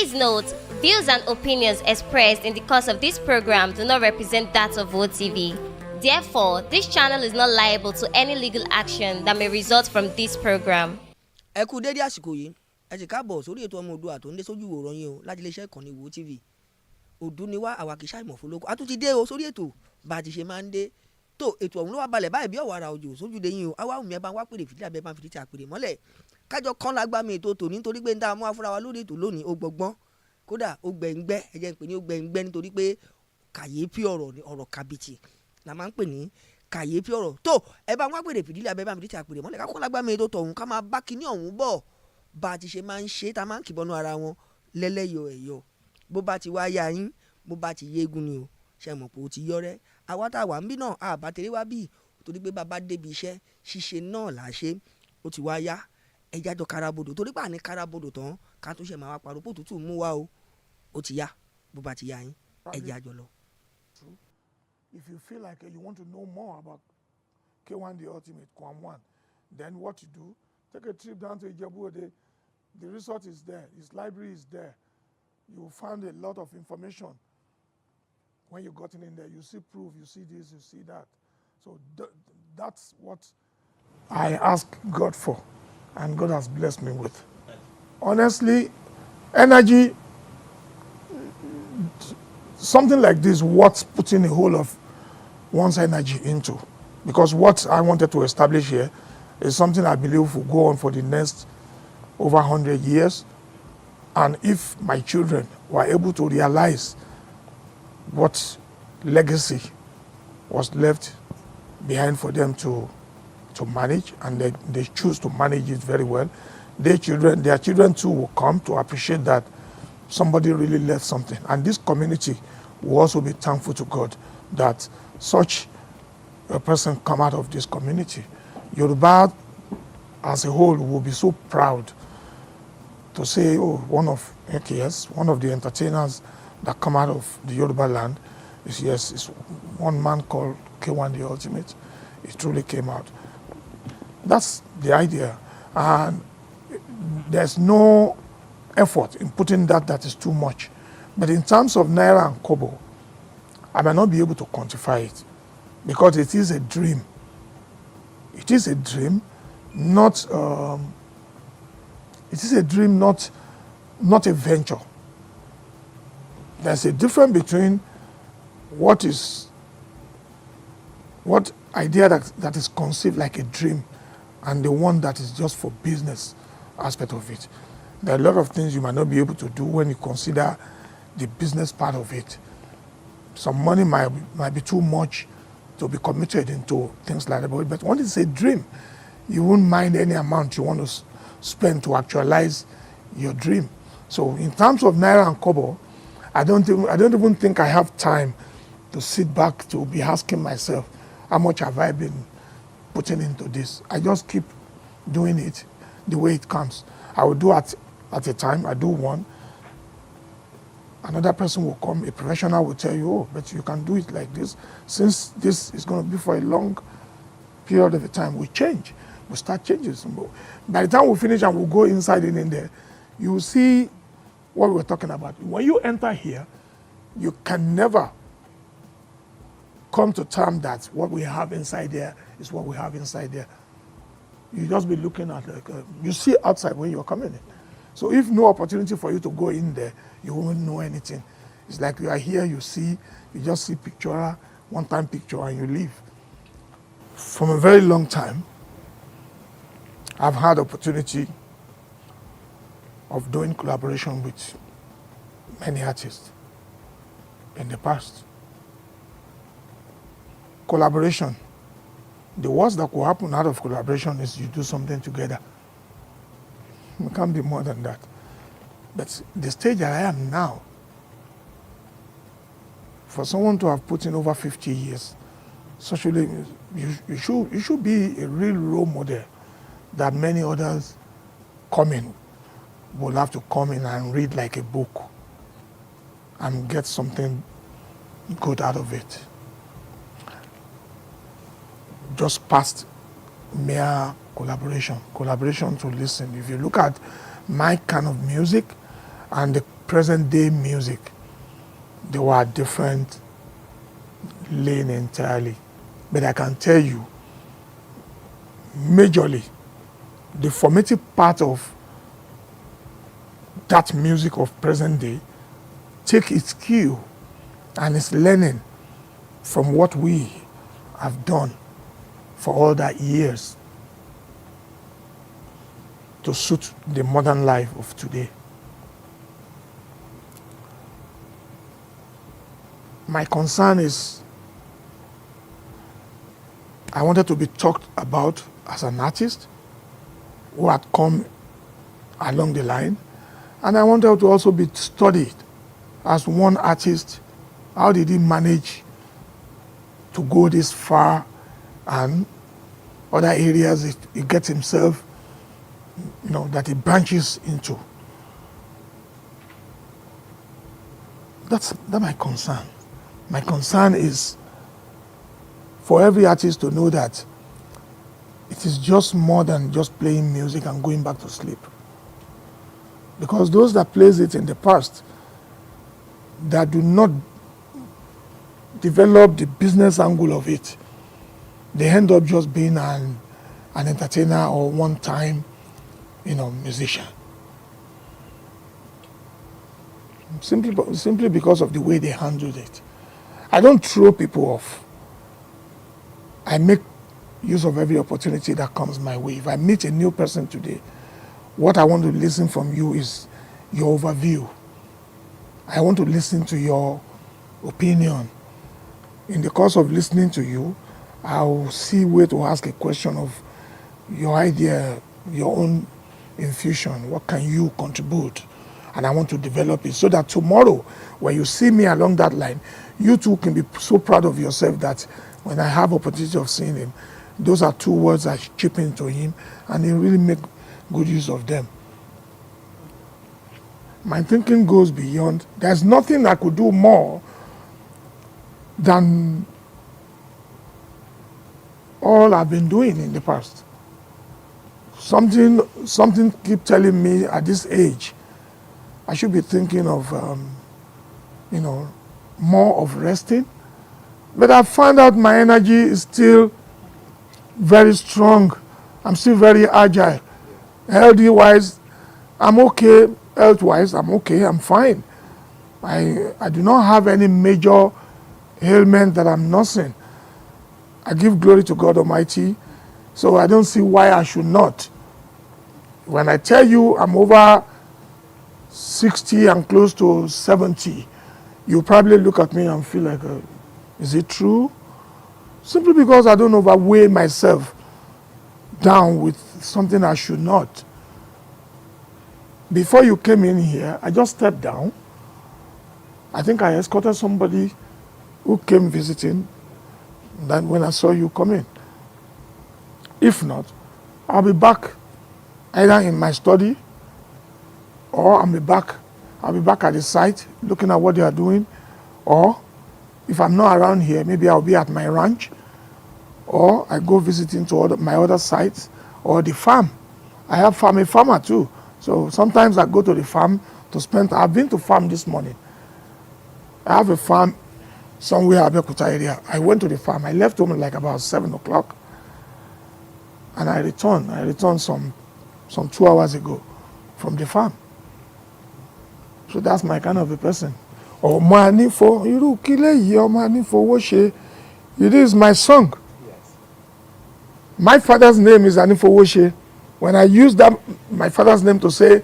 Please note, views and opinions expressed in the course of this program do not represent that of WOTV. Therefore, this channel is not liable to any legal action that may result from this program. Ẹ kú dédé àsìkò yìí, ẹ sì káàbọ̀ sórí ètò ọmọ Oòduà tó ń dé sójú ìwòran yín o láti iléeṣẹ́ ìkànnì WOTV. Òdu ni wá àwa kì í ṣàìmọ̀ fólókó. A tún ti dé o sórí ètò bá a ti ṣe máa ń dé. Tó ètò ọ̀hún ló wá balẹ̀ báyìí bí ọ̀wàrà òjò sójúde yín o. Àwa òmìnira bá ń wá pèrè fìdí àbẹ́ bá ń fìdí tí a pèrè mọ́lẹ̀. Kájọ kan lágbá mi ètò tòní nítorí pé ń dá mú afúra wa lórí ètò lónìí ó gbọgbọ́n. Kódà ó gbẹ̀ngbẹ́ ẹ jẹ́ ń pè ní ó gbẹ̀ngbẹ́ nítorí pé kàyéfì ọ̀rọ̀ kàbìtì la máa ń pè ní kàyéfì ọ̀rọ̀. Tó ẹ bá ń wá pèrè fìdí àbẹ́ bá ń fìdí tí a pèrè mọ́lẹ̀ ká kọ́ lágbá mi ètò tọ̀hún ká máa bá kinní ọ̀hún bọ̀ bá a ti ṣe máa ń ṣe tá a máa ń kìbọnú ara wọn lẹ́lẹ́yọ̀ ẹ̀yọ̀ bó bá ti wá yá yín bó bá ti yégun ni o ṣe mọ̀ pé ó ti yọrẹ́ àwa tá a wà ń bí náà àbá tèrè wá bí torí pé bàbá débi iṣẹ́ ṣíṣe náà là á ṣe ó ti wá yá ẹja jọ karabodò torí pé àní karabodò tán ká tó ṣe máa wá parọ́ pò tútù mú wá o ó ti yá bó bá ti yá yín ẹja jọ lọ. If you feel like you want to know more about K1 the Ultimate Kwam1, then what you do, take a trip down to Ijebu-Ode. The resort is there, his library is there. You find a lot of information. When you gotten in there, you see proof, you see this, you see that. So that's what I ask God for, and God has blessed me with. Honestly, energy, something like this, what's putting a whole of one's energy into. Because what I wanted to establish here is something I believe will go on for the next over 100 years. And if my children were able to realize what legacy was left behind for them to manage, and they choose to manage it very well, their children too will come to appreciate that somebody really left something. And this community will also be thankful to God that such a person come out of this community. Yoruba as a whole will be so proud to say, oh, one of the entertainers that come out of the Yoruba land is one man called K1 the Ultimate. It truly came out. That's the idea. And there's no effort in putting that is too much. But in terms of Naira and Kobo, I might not be able to quantify it because it is a dream. It is a dream, not a venture. There's a difference between what idea that is conceived like a dream and the one that is just for business aspect of it. There are a lot of things you might not be able to do when you consider the business part of it. Some money might be too much to be committed into things like that. But when it's a dream, you won't mind any amount you want to spend to actualize your dream. So in terms of Naira and Kobo, I don't even think I have time to sit back to be asking myself, how much have I been putting into this? I just keep doing it the way it comes. I will do at a time, I do one. Another person will come, a professional will tell you, oh, but you can do it like this. Since this is going to be for a long period of time, we change. We start changing some more. By the time we finish and we go inside and in there, you will see what we're talking about. When you enter here, you can never come to terms that what we have inside there is what we have inside there. You just be looking at, you see outside when you're coming in. So if no opportunity for you to go in there, you won't know anything. It's like you are here, you just see picture, one-time picture, and you leave. From a very long time, I've had opportunity of doing collaboration with many artists in the past. Collaboration, the worst that could happen out of collaboration is you do something together. It can't be more than that. But the stage that I am now, for someone to have put in over 50 years, socially, you should be a real role model that many others will have to come in and read like a book and get something good out of it. Just past mere collaboration to listen. If you look at my kind of music and the present day music, they were a different lane entirely. But I can tell you, majorly, the formative part of that music of present day take its cue and its learning from what we have done for all that years to suit the modern life of today. My concern is I wanted to be talked about as an artist who had come along the line, and I wanted to also be studied as one artist. How did he manage to go this far, and other areas he gets himself, that he branches into? That's my concern. My concern is for every artist to know that it is just more than just playing music and going back to sleep. Because those that plays it in the past, that do not develop the business angle of it, they end up just being an entertainer or one-time, musician. Simply because of the way they handled it. I don't throw people off. I make use of every opportunity that comes my way. If I meet a new person today, what I want to listen from you is your overview. I want to listen to your opinion. In the course of listening to you, I'll see where to ask a question of your idea, your own infusion. What can you contribute? And I want to develop it so that tomorrow, when you see me along that line, you too can be so proud of yourself that when I have opportunity of seeing him, those are two words I chip into him, and he really make good use of them. My thinking goes beyond. There's nothing I could do more than all I've been doing in the past. Something keep telling me at this age, I should be thinking of, more of resting. But I find out my energy is still very strong. I'm still very agile. Healthy-wise, I'm okay. Health-wise, I'm okay. I'm fine. I do not have any major ailment that I'm nursing. I give glory to God Almighty, so I don't see why I should not. When I tell you I'm over 60 and close to 70, you probably look at me and feel like, is it true? Simply because I don't overweigh myself down with something I should not. Before you came in here, I just stepped down. I think I escorted somebody who came visiting. Then when I saw you come in, if not, I'll be back either in my study or I'll be back at the site looking at what they are doing, or if I'm not around here, maybe I'll be at my ranch, or I go visiting to my other sites, or the farm. I'm a farmer too, so sometimes I go to the farm to spend. I've been to farm this morning. I have a farm somewhere in Abeokuta area. I went to the farm. I left home like about 7 o'clock, and I returned some 2 hours ago from the farm. So that's my kind of a person. It is my song. Yes. My father's name is Anifowoshe. When I use that, my father's name to say,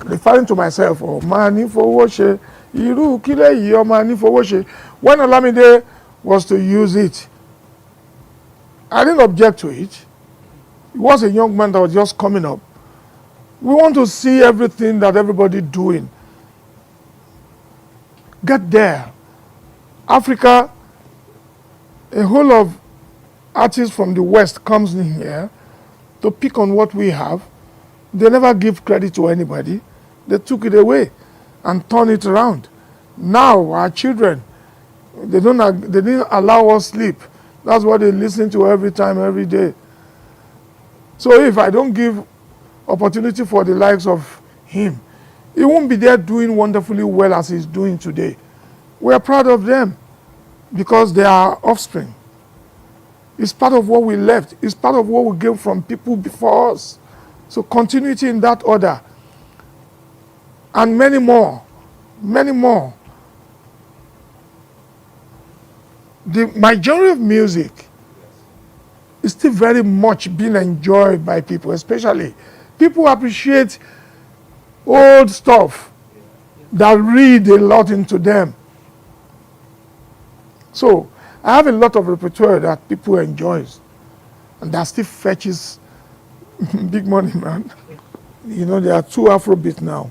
referring to myself, Manifowoshe, Iru Kile Manifowoshe. When Olamide was to use it, I didn't object to it. He was a young man that was just coming up. We want to see everything that everybody doing. Get there. Africa, a whole of artists from the West comes in here to pick on what we have. They never give credit to anybody. They took it away and turned it around. Now our children, they didn't allow us sleep. That's what they listen to every time, every day. So if I don't give opportunity for the likes of him, he won't be there doing wonderfully well as he's doing today. We are proud of them because they are offspring. It's part of what we left. It's part of what we gained from people before us. So continuity in that order. And many more. Many more. My genre of music is still very much being enjoyed by people, especially people appreciate old stuff that read a lot into them. So I have a lot of repertoire that people enjoys and that still fetches big money, man. You know, there are 2 Afrobeat now.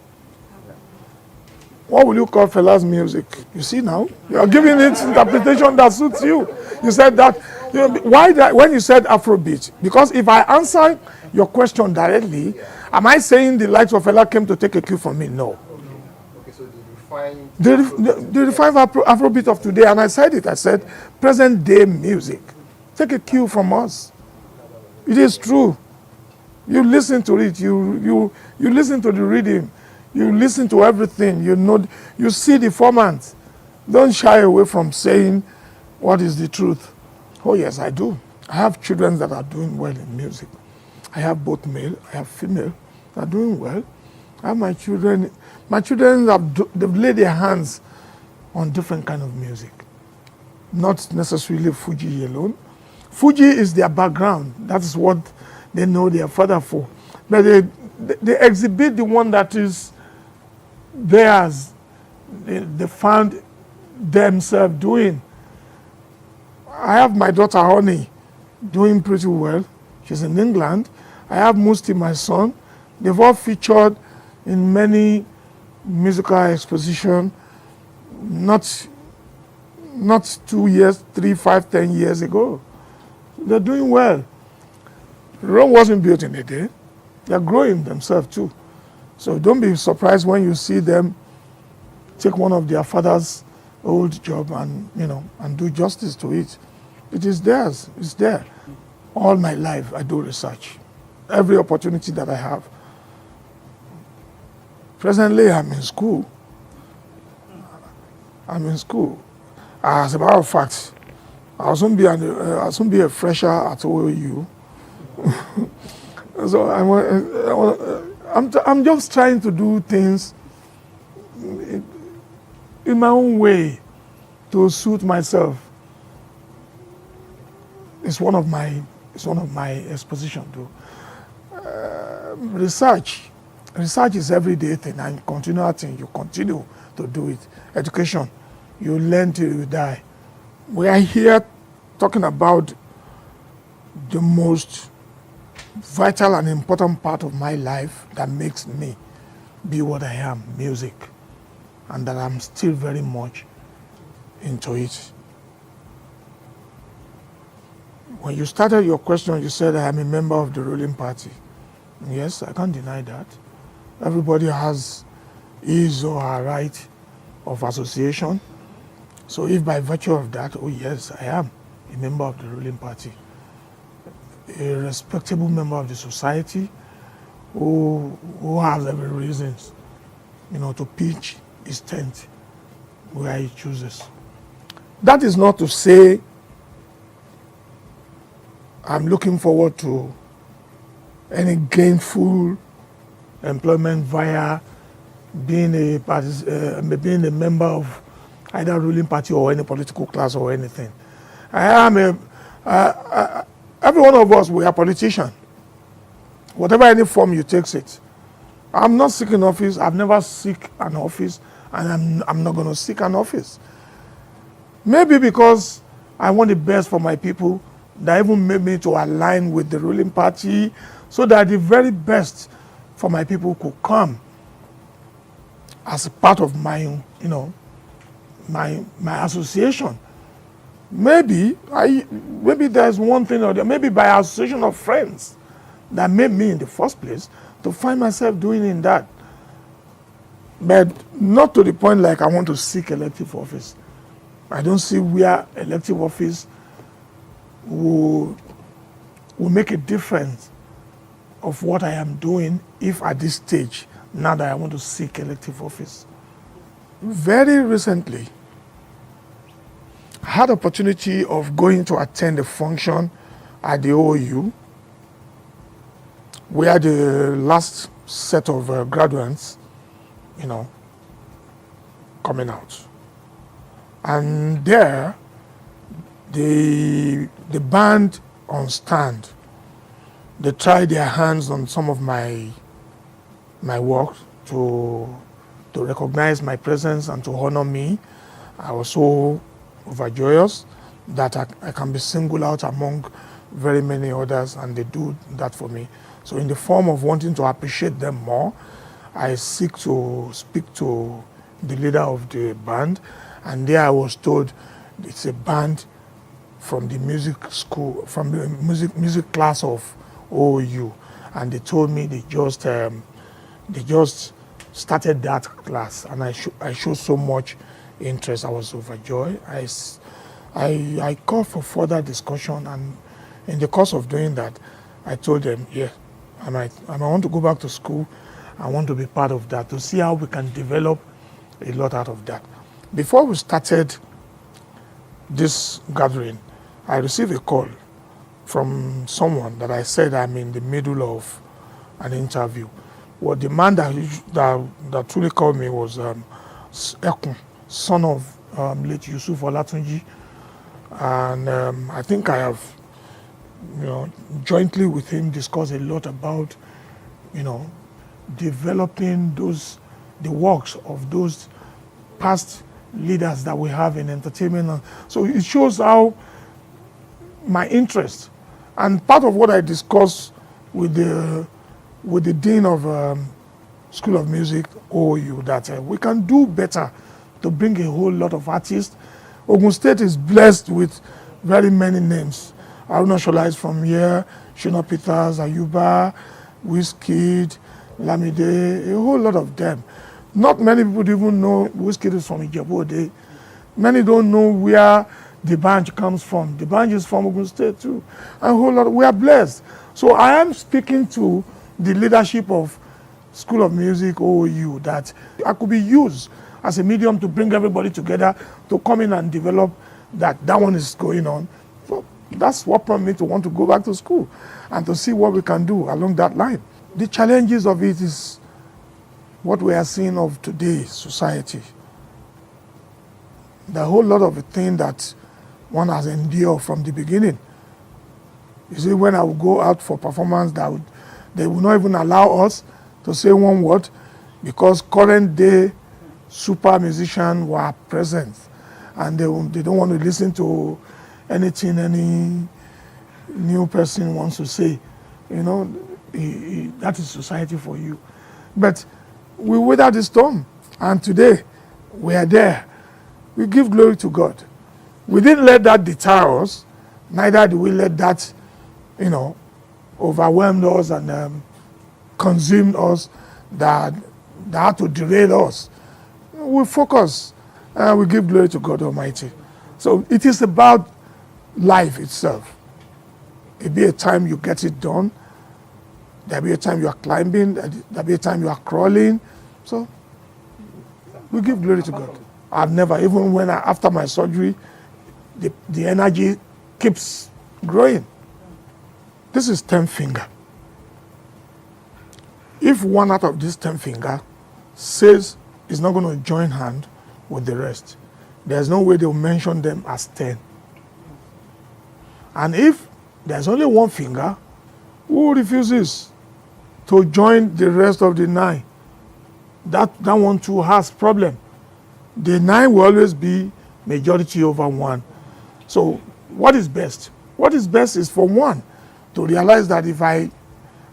What will you call Fela's music? You see now, you are giving it interpretation that suits you. You said that. You know, why that? When you said Afrobeat, because if I answer your question directly, am I saying the likes of Fela came to take a cue from me? No. Okay, so the refined Afrobeat of today, and I said it. I said present day music. Take a cue from us. It is true. You listen to it. You listen to the rhythm. You listen to everything. You know. You see the format. Don't shy away from saying what is the truth. Oh yes, I do. I have children that are doing well in music. I have both male. I have female. That are doing well. I have my children. My children they've laid their hands on different kind of music. Not necessarily Fuji alone. Fuji is their background. That is what they know their father for. But they exhibit the one that is theirs. They found themselves doing. I have my daughter Honey doing pretty well. She's in England. I have Musti, my son. They've all featured in many musical expositions, not 2 years, 3, 5, 10 years ago. They're doing well. Rome wasn't built in a day. They're growing themselves too. So don't be surprised when you see them take one of their father's old job and do justice to it. It is theirs. It's there. All my life I do research. Every opportunity that I have. Presently I'm in school. As a matter of fact, I'll soon be a fresher at OU. So I'm just trying to do things in my own way to suit myself. It's one of my exposition too. Research is everyday thing and continual thing. You continue to do it. Education, you learn till you die. We are here talking about the most vital and important part of my life that makes me be what I am, music, and that I'm still very much into it. When you started your question, you said I am a member of the ruling party. Yes, I can't deny that. Everybody has his or her right of association. So if by virtue of that, oh yes, I am a member of the ruling party, a respectable member of the society who has every reasons, to pitch his tent where he chooses. That is not to say I'm looking forward to any gainful employment via being a member of either ruling party or any political class or anything. Every one of us, we are politicians. Whatever any form you take it. I'm not seeking office. I've never seek an office, and I'm not going to seek an office. Maybe because I want the best for my people, that even made me to align with the ruling party, so that the very best for my people could come as a part of my, my association. Maybe there's one thing or the other, maybe by association of friends that made me in the first place to find myself doing in that. But not to the point like I want to seek elective office. I don't see where elective office will make a difference of what I am doing if at this stage now that I want to seek elective office. Very recently, I had opportunity of going to attend a function at the OU, where the last set of graduates, coming out. And there, the band on stand, they tried their hands on some of my work to recognize my presence and to honor me. I was so overjoyous that I can be singled out among very many others, and they do that for me. So in the form of wanting to appreciate them more, I seek to speak to the leader of the band, and there I was told it's a band from the music school, from the music class of OU, and they told me they just started that class, and I showed so much interest. I was overjoyed. I called for further discussion, and in the course of doing that, I told them, I want to go back to school. I want to be part of that, to see how we can develop a lot out of that. Before we started this gathering, I received a call from someone that I said I'm in the middle of an interview. Well, the man that truly called me was Ekun, son of late Yusuf Olatunji, and I think I have, jointly with him discussed a lot about, developing the works of those past leaders that we have in entertainment. So it shows how my interest, and part of what I discussed with the dean of School of Music, OU, that we can do better to bring a whole lot of artists. Ogun State is blessed with very many names. Aruna Shola is from here, Shina Peters, Ayuba, Wizkid, Lamide, a whole lot of them. Not many people even know Wizkid is from Ijebu-Ode. Many don't know where the band comes from. The band is from Ogun State too. And a whole lot. We are blessed. So I am speaking to the leadership of School of Music, OU, that I could be used as a medium to bring everybody together to come in and develop that. That one is going on. So that's what prompted me to want to go back to school and to see what we can do along that line. The challenges of it is what we are seeing of today's society. The whole lot of the thing that one has endured from the beginning. You see, when I would go out for performance, they would not even allow us to say one word because current day super musicians were present, and they don't want to listen to anything any new person wants to say. That is society for you. But we weathered the storm, and today we are there. We give glory to God. We didn't let that deter us, neither do we let that, overwhelm us and consume us, that had to derail us. We focus and we give glory to God Almighty. So it is about life itself. It'll be a time you get it done. There'll be a time you are climbing. There'll be a time you are crawling. So we give glory to God. I've never, even when after my surgery, the energy keeps growing. This is 10 finger. If one out of these 10 finger says it's not going to join hand with the rest, there's no way they'll mention them as 10. And if there's only one finger, who refuses to join the rest of the 9? That one too has problem. The 9 will always be majority over 1. So what is best? What is best is for 1 to realize that if I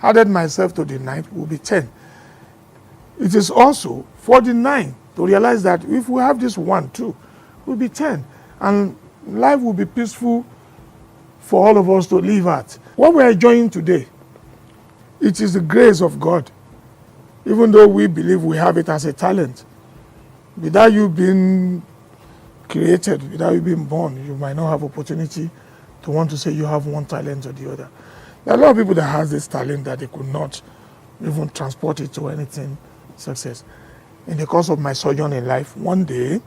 added myself to the 9, it will be 10. It is also for the 9 to realize that if we have this 1 too, it will be 10. And life will be peaceful for all of us to live at. What we are enjoying today, it is the grace of God. Even though we believe we have it as a talent, without you being created, without you being born, you might not have opportunity to want to say you have one talent or the other. There are a lot of people that has this talent that they could not even transport it to anything success. In the course of my sojourn in life, one day,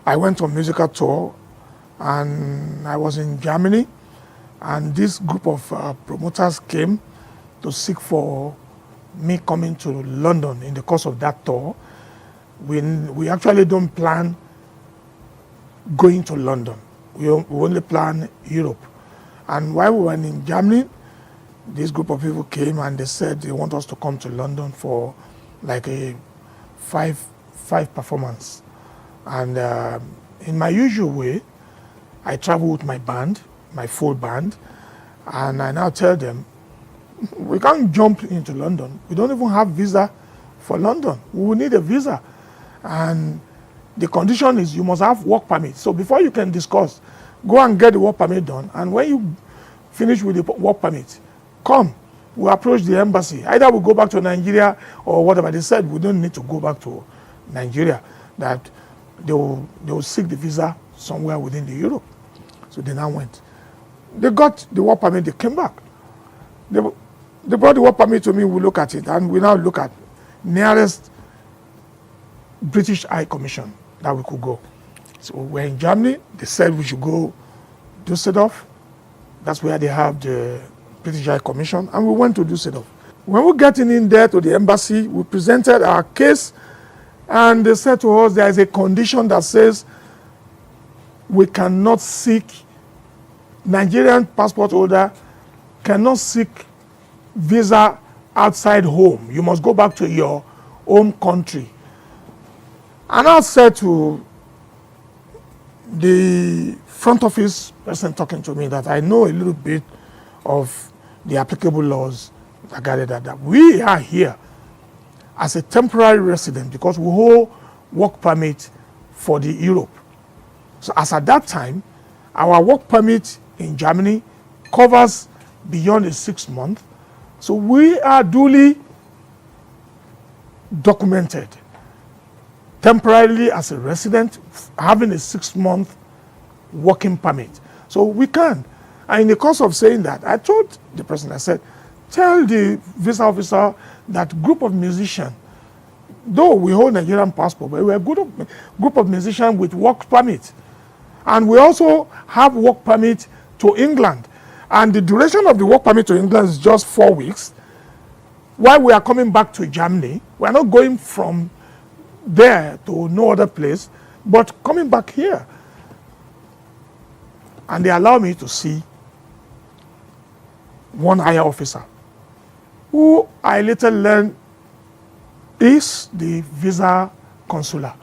I went on musical tour, and I was in Germany, and this group of promoters came to seek for me coming to London in the course of that tour. We actually don't plan going to London. We only plan Europe. And while we were in Germany, this group of people came and they said they want us to come to London for like a five performance. And in my usual way, I travel with my band, my full band, and I now tell them, we can't jump into London. We don't even have visa for London. We will need a visa. And the condition is you must have work permit. So before you can discuss, go and get the work permit done. And when you finish with the work permit, come, we approach the embassy. Either we go back to Nigeria or whatever. They said we don't need to go back to Nigeria, that they will seek the visa somewhere within the Europe. So they now went. They got the work permit, they came back. They brought the work permit to me, we look at it, and we now look at nearest British High Commission that we could go. So we're in Germany, they said we should go Düsseldorf. That's where they have the British High Commission, and we went to Düsseldorf. When we got in there to the embassy, we presented our case, and they said to us there is a condition that says we cannot seek, Nigerian passport holder cannot seek visa outside home. You must go back to your home country. And I said to the front office person talking to me that I know a little bit of the applicable laws that guided that we are here as a temporary resident because we hold work permit for the Europe. So as at that time, our work permit in Germany covers beyond a 6 month. So we are duly documented temporarily as a resident having a 6 month working permit. So we can. And in the course of saying that, I told the person, I said, tell the visa officer that group of musicians, though we hold Nigerian passport, but we're a group of musicians with work permit. And we also have work permit to England. And the duration of the work permit to England is just 4 weeks. While we are coming back to Germany, we are not going from there to no other place, but coming back here. And they allow me to see one higher officer, who I later learned is the visa consular.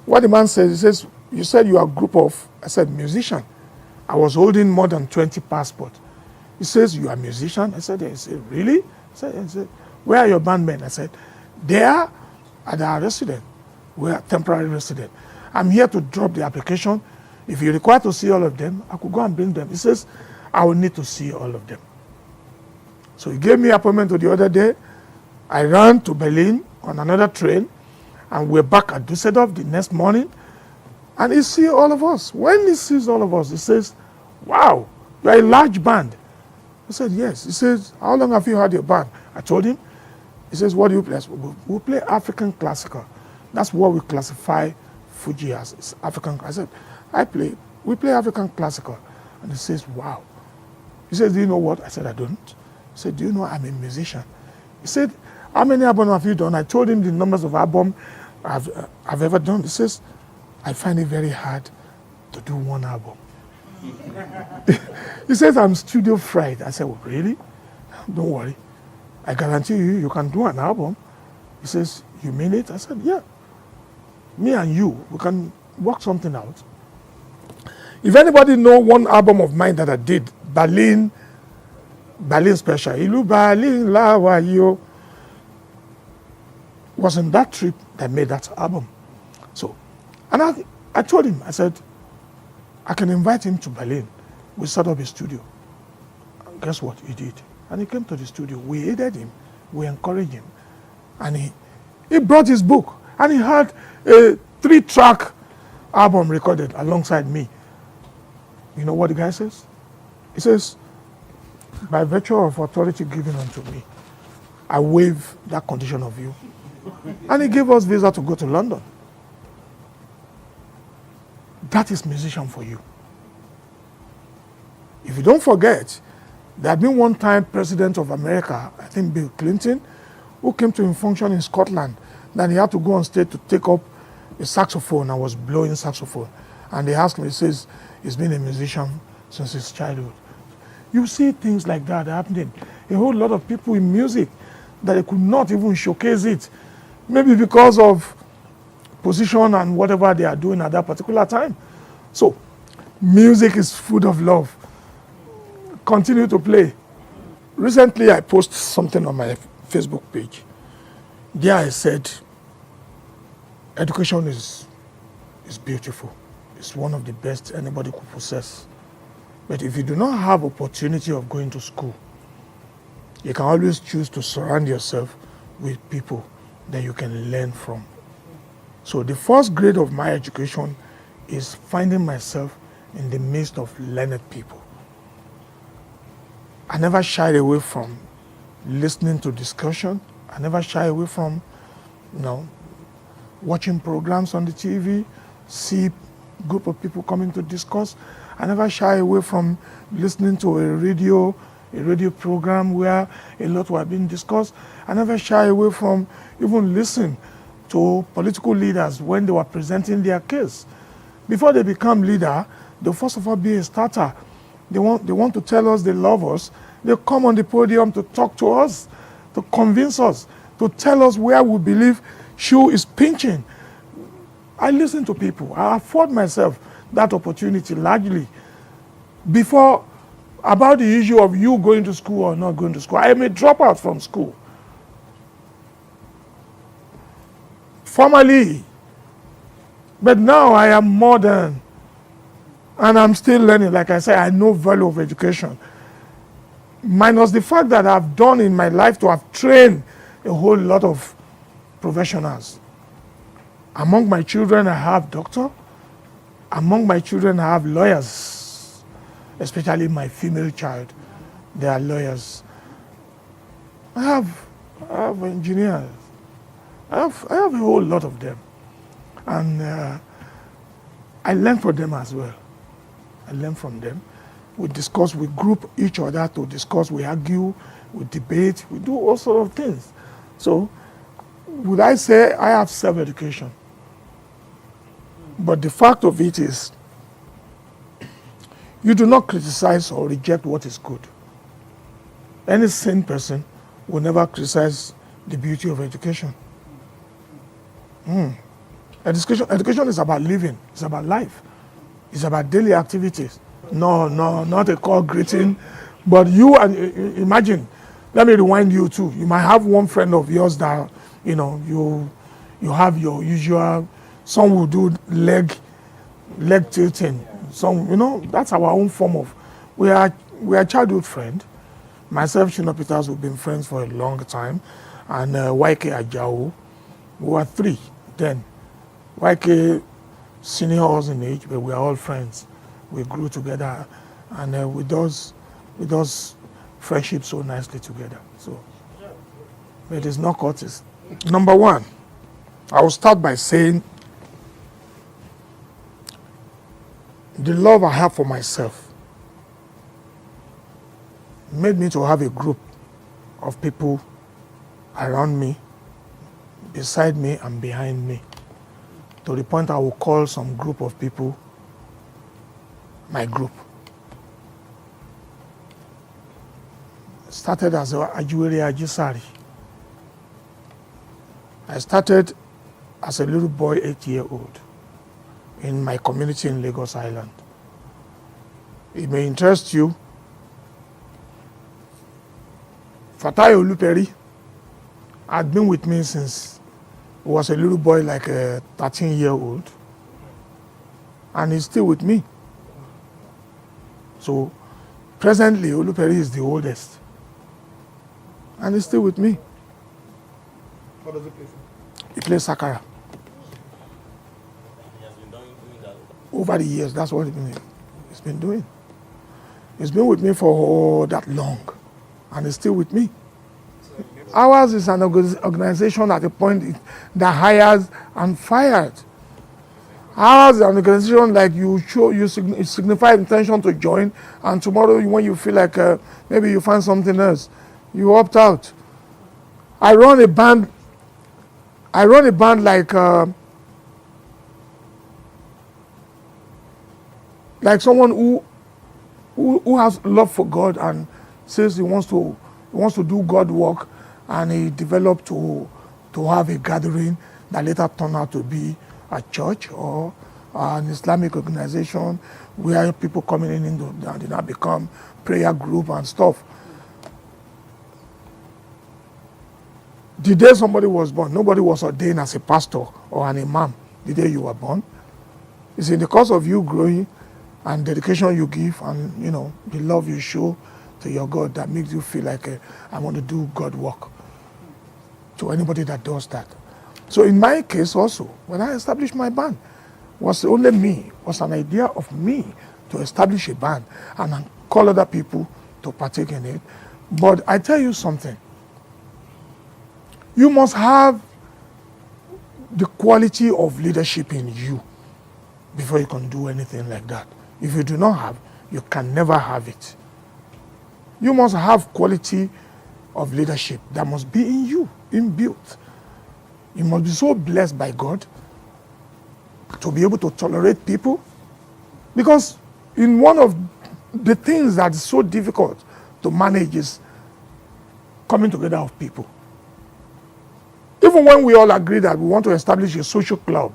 What the man says, he says, you said you are a group of, I said, musician. I was holding more than 20 passports. He says, you are a musician? I said, yes. He said, really? I said, where are your bandmen? I said, they are at our resident. We are temporary resident. I'm here to drop the application. If you require to see all of them, I could go and bring them. He says, I will need to see all of them. So he gave me an appointment to the other day. I ran to Berlin on another train, and we're back at Düsseldorf the next morning. And he sees all of us. When he sees all of us, he says, wow, you're a large band. I said, yes. He says, how long have you had your band? I told him. He says, what do you play? We play African classical. That's what we classify Fuji as. It's African. I said, we play African classical. And he says, wow. He says, do you know what? I said, I don't. He said, do you know I'm a musician? He said, how many albums have you done? I told him the numbers of albums I've ever done. He says, I find it very hard to do one album. He says, I'm studio fried. I said, well, really? Don't worry. I guarantee you can do an album. He says, you mean it? I said, yeah. Me and you, we can work something out. If anybody know one album of mine that I did, Berlin Special, Ilu Berlin La Wayo, was on that trip that made that album. So, and I told him, I said, I can invite him to Berlin. We set up a studio. And guess what? He did. And he came to the studio. We aided him. We encouraged him. And he brought his book. And he had a 3-track album recorded alongside me. You know what the guy says? He says, by virtue of authority given unto me, I waive that condition of you. And he gave us visa to go to London. That is musician for you. If you don't forget, there had been one time President of America, I think Bill Clinton, who came to a function in Scotland, then he had to go on stage to take up a saxophone and was blowing saxophone. And they asked him, he says, he's been a musician since his childhood. You see things like that happening. A whole lot of people in music that they could not even showcase it, maybe because of position and whatever they are doing at that particular time. So, music is food of love. Continue to play. Recently, I posted something on my Facebook page. There I said, education is beautiful. It's one of the best anybody could possess. But if you do not have opportunity of going to school, you can always choose to surround yourself with people that you can learn from. So the first grade of my education is finding myself in the midst of learned people. I never shied away from listening to discussion. I never shy away from, watching programs on the TV, see group of people coming to discuss. I never shy away from listening to a radio program where a lot were being discussed. I never shy away from even listening to political leaders when they were presenting their case. Before they become leader, they first of all be a starter. They want to tell us they love us. They come on the podium to talk to us, to convince us, to tell us where we believe shoe is pinching. I listen to people. I afford myself that opportunity largely. Before, about the issue of you going to school or not going to school, I am a dropout from school. Formerly, but now I am modern. And I'm still learning. Like I say, I know value of education. Minus the fact that I've done in my life to have trained a whole lot of professionals. Among my children, I have doctor. Among my children, I have lawyers, especially my female child. They are lawyers. I have engineers. I have a whole lot of them. And I learn from them as well. I learn from them. We discuss, we group each other to discuss, we argue, we debate, we do all sorts of things. So, would I say I have self-education? But the fact of it is, you do not criticize or reject what is good. Any sane person will never criticize the beauty of education. Education is about living, it's about life, it's about daily activities. No, not a call greeting, but you and imagine. Let me rewind you too. You might have one friend of yours that you have your usual. Some will do leg tilting. Some that's our own form of. We are childhood friend. Myself, Shina Peters, we've been friends for a long time, and YK Ajao, we were 3 then. YK senior us in age, but we are all friends. We grew together, and we does friendship so nicely together. So, but it is not courteous. Number one, I will start by saying the love I have for myself made me to have a group of people around me, beside me, and behind me. To the point I will call some group of people my group. Started as Ajuwere Ajisari. I started as a little boy, 8-year-old, in my community in Lagos Island. It may interest you. Fatai Oluperi had been with me since he was a little boy, like a 13-year-old, and he's still with me. So presently, Oluperi is the oldest, and he's still with me. What does he play? He plays Sakara. He has been doing that Over the years, that's what he's been doing. He's been with me for that long, and he's still with me. Ours is an organization at a point that hires and fires. Ours is an organization like you signify intention to join, and tomorrow when you feel like maybe you find something else, you opt out. I run a band like someone who has love for God and says he wants to do God work, and he developed to have a gathering that later turned out to be a church or an Islamic organization where people coming in and they now become prayer group and stuff. The day somebody was born, nobody was ordained as a pastor or an imam the day you were born. It's in the course of you growing and dedication you give and, the love you show to your God that makes you feel like I want to do God work. To anybody that does that. So in my case also, when I established my band, was an idea of me to establish a band and call other people to partake in it. But I tell you something, you must have the quality of leadership in you before you can do anything like that. If you do not have, you can never have it. You must have quality of leadership that must be in you, inbuilt. You must be so blessed by God to be able to tolerate people. Because in one of the things that is so difficult to manage is coming together of people. Even when we all agree that we want to establish a social club,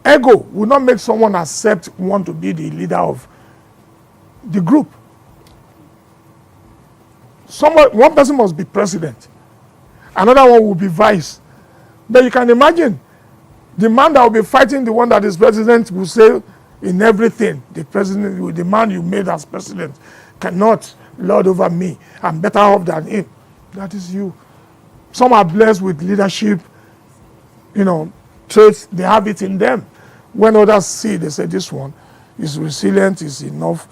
ego will not make someone want to be the leader of the group. One person must be president, another one will be vice. But you can imagine the man that will be fighting the one that is president will say in everything, the man you made as president cannot lord over me. I'm better off than him. That is you. Some are blessed with leadership, traits, they have it in them. When others see, they say this one is resilient, is enough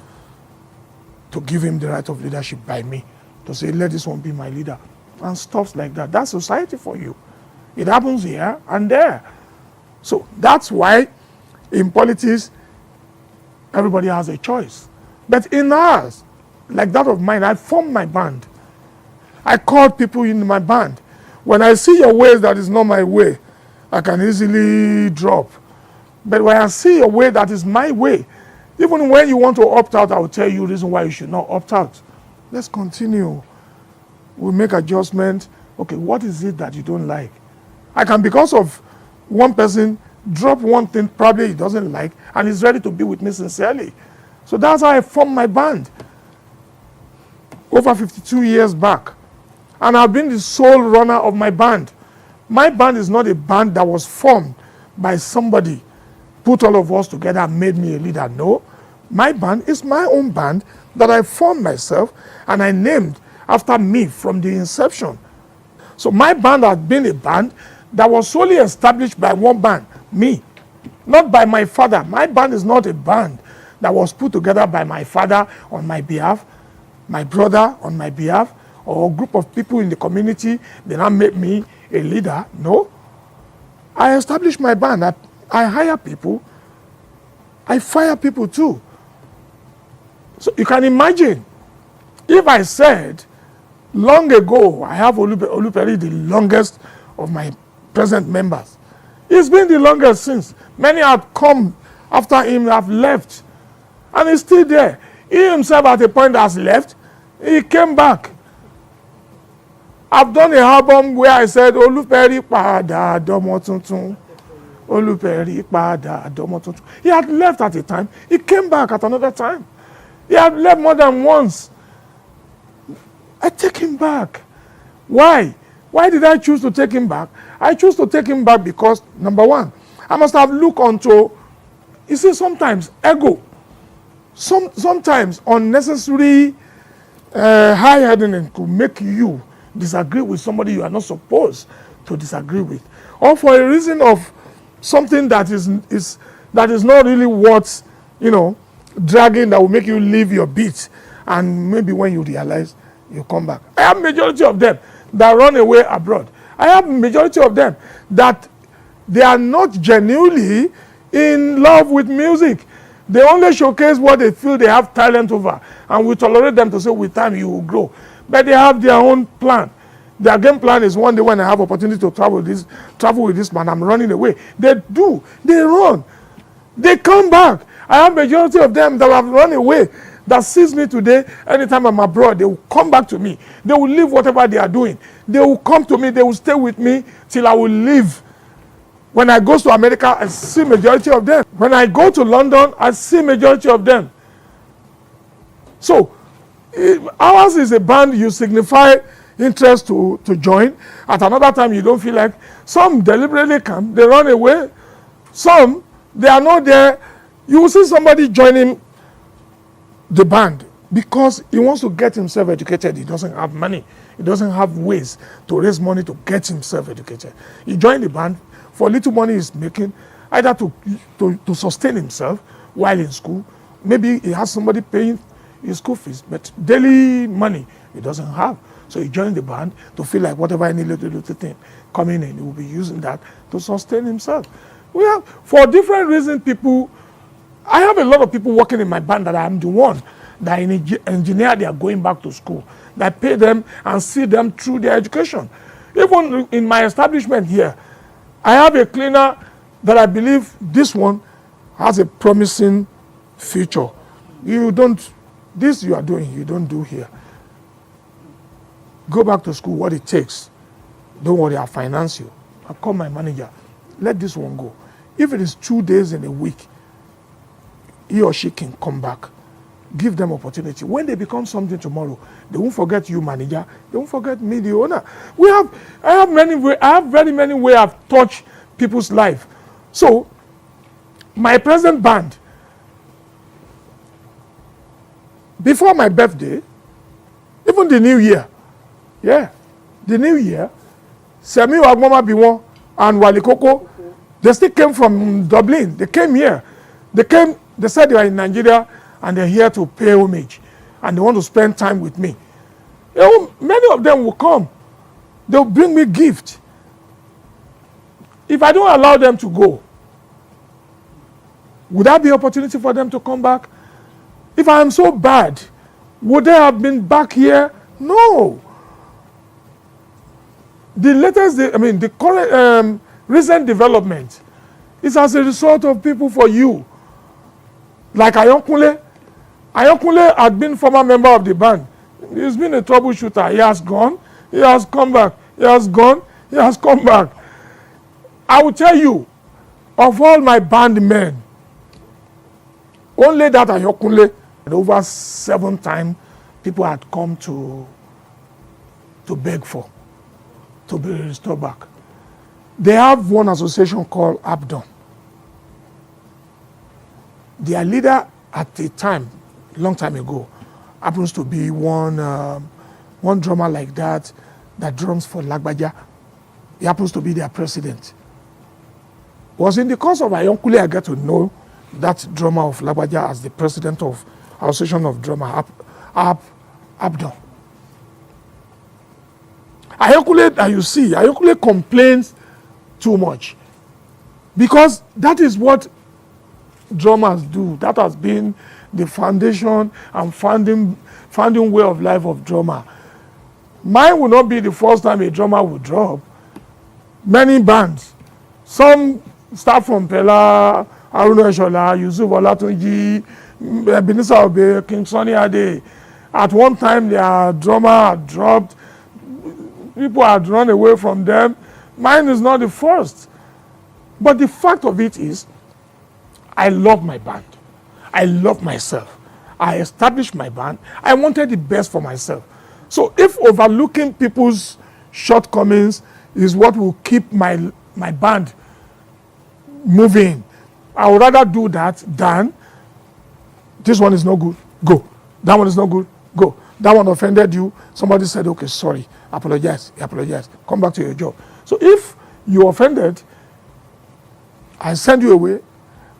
to give him the right of leadership by me. To say, let this one be my leader. And stuff like that. That's society for you. It happens here and there. So that's why in politics, everybody has a choice. But in ours, like that of mine, I formed my band. I called people in my band. When I see your ways that is not my way, I can easily drop. But when I see a way that is my way, even when you want to opt out, I will tell you the reason why you should not opt out. Let's continue. We'll make adjustments. Okay, what is it that you don't like? I can, because of one person, drop one thing probably he doesn't like, and he's ready to be with me sincerely. So that's how I formed my band over 52 years back. And I've been the sole runner of my band. My band is not a band that was formed by somebody, put all of us together and made me a leader. No, my band is my own band that I formed myself and I named after me from the inception. So my band has been a band that was solely established by one band, me, not by my father. My band is not a band that was put together by my father on my behalf, my brother on my behalf, or a group of people in the community. They now make me a leader. No. I established my band. I hire people. I fire people too. So you can imagine, if I said, long ago, I have Oluperi, the longest of my present members. He's been the longest since. Many have come after him, have left. And he's still there. He himself at a point has left. He came back. I've done an album where I said, Oluperi pada domo tuntun. Oluperi pada domo tuntun. He had left at a time. He came back at another time. He had left more than once. I take him back. Why? Why did I choose to take him back? I choose to take him back because, number one, I must have looked onto, you see, sometimes ego, sometimes unnecessary high-headedness could make you disagree with somebody you are not supposed to disagree with, or for a reason of something that is not really worth, dragging, that will make you leave your beat, and maybe when you realize you come back. I have majority of them that run away abroad. I have majority of them that they are not genuinely in love with music. They only showcase what they feel they have talent over, and we tolerate them to say with time you will grow. But they have their own plan. Their game plan is one day when I have opportunity to travel with this man, I'm running away. They run. They come back. I have majority of them that have run away, that sees me today, anytime I'm abroad, they will come back to me. They will leave whatever they are doing. They will come to me, they will stay with me till I will leave. When I go to America, I see majority of them. When I go to London, I see majority of them. So, ours is a band you signify interest to join. At another time, you don't feel like. Some deliberately come, they run away. Some, they are not there. You will see somebody joining the band because he wants to get himself educated. He doesn't have money. He doesn't have ways to raise money to get himself educated. He joined the band for little money he's making, either to sustain himself while in school. Maybe he has somebody paying his school fees, but daily money he doesn't have. So he joined the band to feel like whatever any little thing coming in, he will be using that to sustain himself. We have, for different reasons, I have a lot of people working in my band that I'm the one that engineer they are going back to school, that pay them and see them through their education. Even in my establishment here, I have a cleaner that I believe this one has a promising future. This you are doing, you don't do here. Go back to school, what it takes. Don't worry, I'll finance you. I'll call my manager. Let this one go. If it is 2 days in a week, he or she can come back. Give them opportunity. When they become something tomorrow, they won't forget you, manager. They won't forget me, the owner. I have very many ways I've touched people's life. So, my present band, before my birthday, even the new year, Semi Wagmama Biwon and Wali Koko, they still came from Dublin. They came here. They said they are in Nigeria and they're here to pay homage and they want to spend time with me. Many of them will come. They'll bring me gift. If I don't allow them to go, would that be opportunity for them to come back? If I am so bad, would they have been back here? No. The current recent development is as a result of people for you. Like Ayonkunle. Ayonkunle had been former member of the band. He's been a troubleshooter. He has gone. He has come back. He has gone. He has come back. I will tell you, of all my band men, only that Ayonkunle, over 7 times, people had come to beg for, to be restored back. They have one association called Abdon. Their leader at the time, long time ago, happens to be one drummer like that drums for Lagbaja. He happens to be their president. It was in the course of Ayonkunle I got to know that drummer of Lagbaja as the president of Association of Drummer, Abdon. Ayonkunle, that you see, Ayonkunle complains too much because that is what drummers do. That has been the foundation and founding way of life of drummer. Mine will not be the first time a drummer will drop. Many bands, some start from Pella, Aruna Eshola, Yusuf Olatunji, Ebenezer Obey, King Sunny Ade. At one time, their drummer had dropped. People had run away from them. Mine is not the first. But the fact of it is, I love my band. I love myself. I established my band. I wanted the best for myself. So if overlooking people's shortcomings is what will keep my band moving, I would rather do that than this one is no good, go. That one is not good, go. That one offended you. Somebody said, okay, sorry, apologize, come back to your job. So if you offended, I send you away.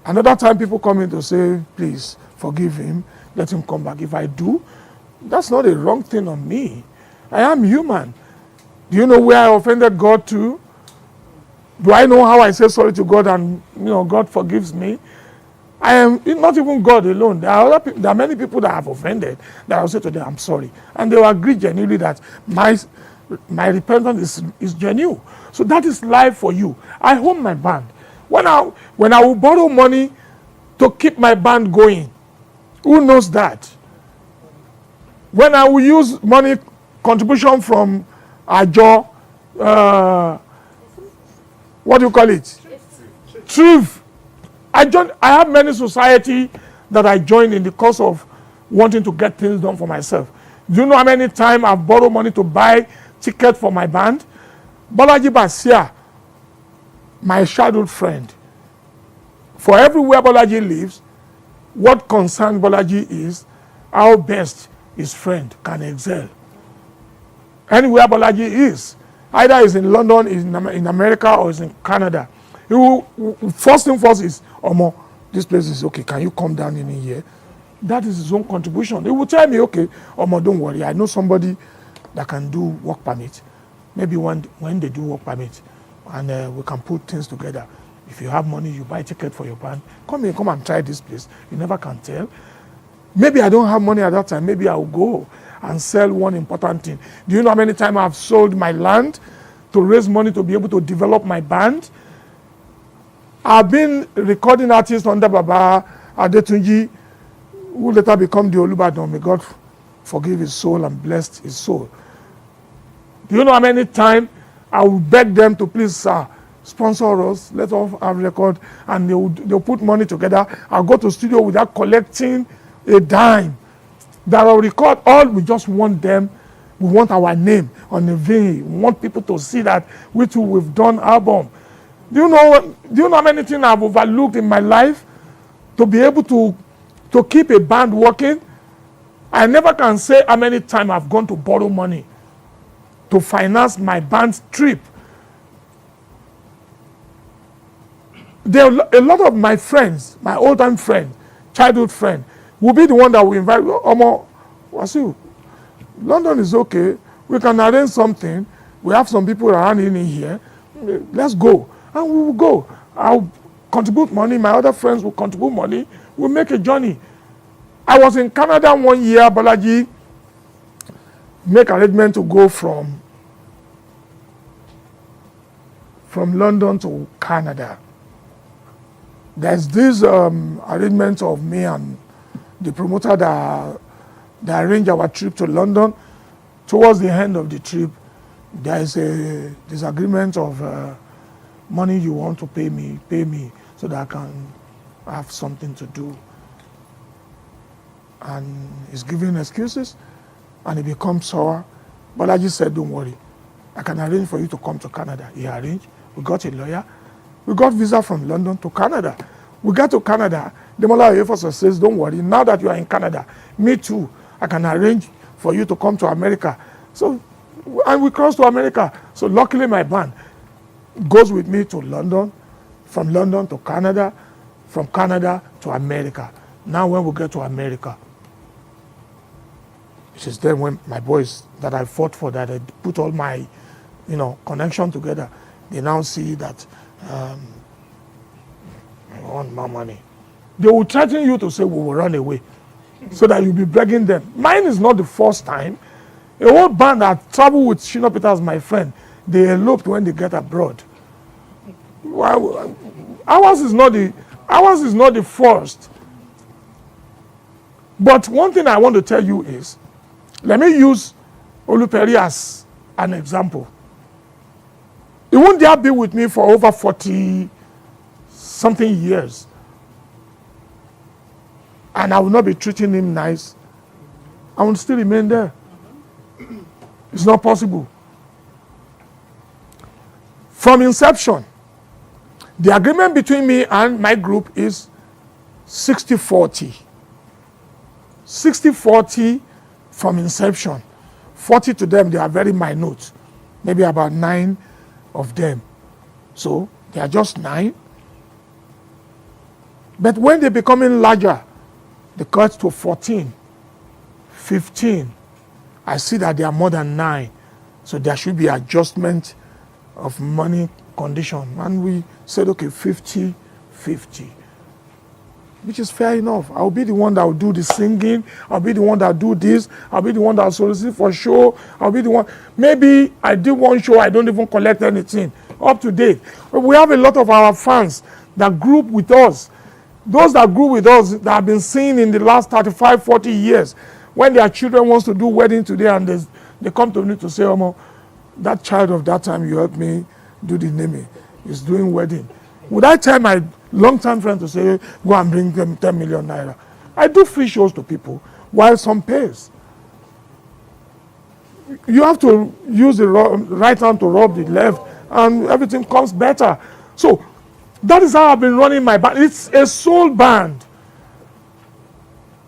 Another time people come in to say, please forgive him, let him come back. If I do, That's not a wrong thing on me. I am human. Do you know where I offended God to? Do I know how I say sorry to God and God forgives me? I am not even God alone. There are there are many people that have offended that I will say to them, I'm sorry. And they will agree genuinely that my repentance is genuine. So that is life for you. I own my band. When I will borrow money to keep my band going, who knows that? When I will use money contribution from Ajo, what do you call it? Truth. I have many society that I joined in the course of wanting to get things done for myself. Do you know how many times I've borrowed money to buy ticket for my band? Bolaji Basia, my childhood friend. For everywhere Bolaji lives, what concerns Bolaji is how best his friend can excel. Anywhere Bolaji is, either is in London, is in America, or is in Canada. First thing first is, Omo, this place is okay. Can you come down in here? That is his own contribution. He will tell me, okay, Omo, don't worry. I know somebody that can do work permit. Maybe when they do work permit, and we can put things together. If you have money, you buy a ticket for your band. Come and try this place. You never can tell. Maybe I don't have money at that time. Maybe I will go and sell one important thing. Do you know how many times I've sold my land to raise money to be able to develop my band? I've been recording artists under Baba Adetunji, who later become the Olubadan. May God forgive his soul and bless his soul. Do you know how many times I will beg them to please sponsor us, let us have record, and they'll put money together. I'll go to studio without collecting a dime. That I'll record all. We just want them. We want our name on the vein. We want people to see that we've done album. Do you know how many things I've overlooked in my life to be able to keep a band working? I never can say how many times I've gone to borrow money to finance my band's trip. A lot of my friends, my old-time friends, childhood friends, will be the one that will invite, Omo, Wasiu, London is okay. We can arrange something. We have some people around in here. Let's go. And we will go. I'll contribute money. My other friends will contribute money. We'll make a journey. I was in Canada 1 year. Bolaji make arrangement to go from London to Canada. There's this arrangement of me and the promoter that arranged our trip to London. Towards the end of the trip, there is a disagreement of money you want to pay me so that I can have something to do. And he's giving excuses, and it becomes sour. But I just said, don't worry, I can arrange for you to come to Canada. He arranged. We got a lawyer. We got visa from London to Canada. We got to Canada. The Mola Yefoso says, don't worry, now that you are in Canada, me too, I can arrange for you to come to America. So, and we crossed to America. So luckily my band goes with me to London, from London to Canada, from Canada to America. Now when we get to America, it is then when my boys that I fought for, that I put all my, connection together, they now see that I want more money. They will threaten you to say, we will run away, so that you'll be begging them. Mine is not the first time. A whole band that traveled with Shino Peters, my friend, they eloped when they get abroad. Well, ours is not the first. But one thing I want to tell you is, let me use Oluperi as an example. He won't dare be with me for over 40-something years. And I will not be treating him nice. I will still remain there. It's not possible. From inception, the agreement between me and my group is 60-40. 60-40 from inception. 40 to them, they are very minute. Maybe about 9 of them. So they are just 9. But when they're becoming larger, they cut to 14, 15, I see that there are more than 9. So there should be adjustment of money condition. And we said, okay, 50-50, which is fair enough. I'll be the one that will do the singing. I'll be the one that will do this. I'll be the one that will solicit for show. I'll be the one. Maybe I did one show, I don't even collect anything. Up to date. But we have a lot of our fans that grew up with us. Those that grew with us that have been seen in the last 35, 40 years. When their children wants to do wedding today and they come to me to say, Omo, that child of that time you helped me do the naming is doing wedding. Would I tell my long-time friend to say, go and bring them 10 million naira? I do free shows to people while some pays. You have to use the right hand to rub the left and everything comes better. So that is how I've been running my band. It's a soul band.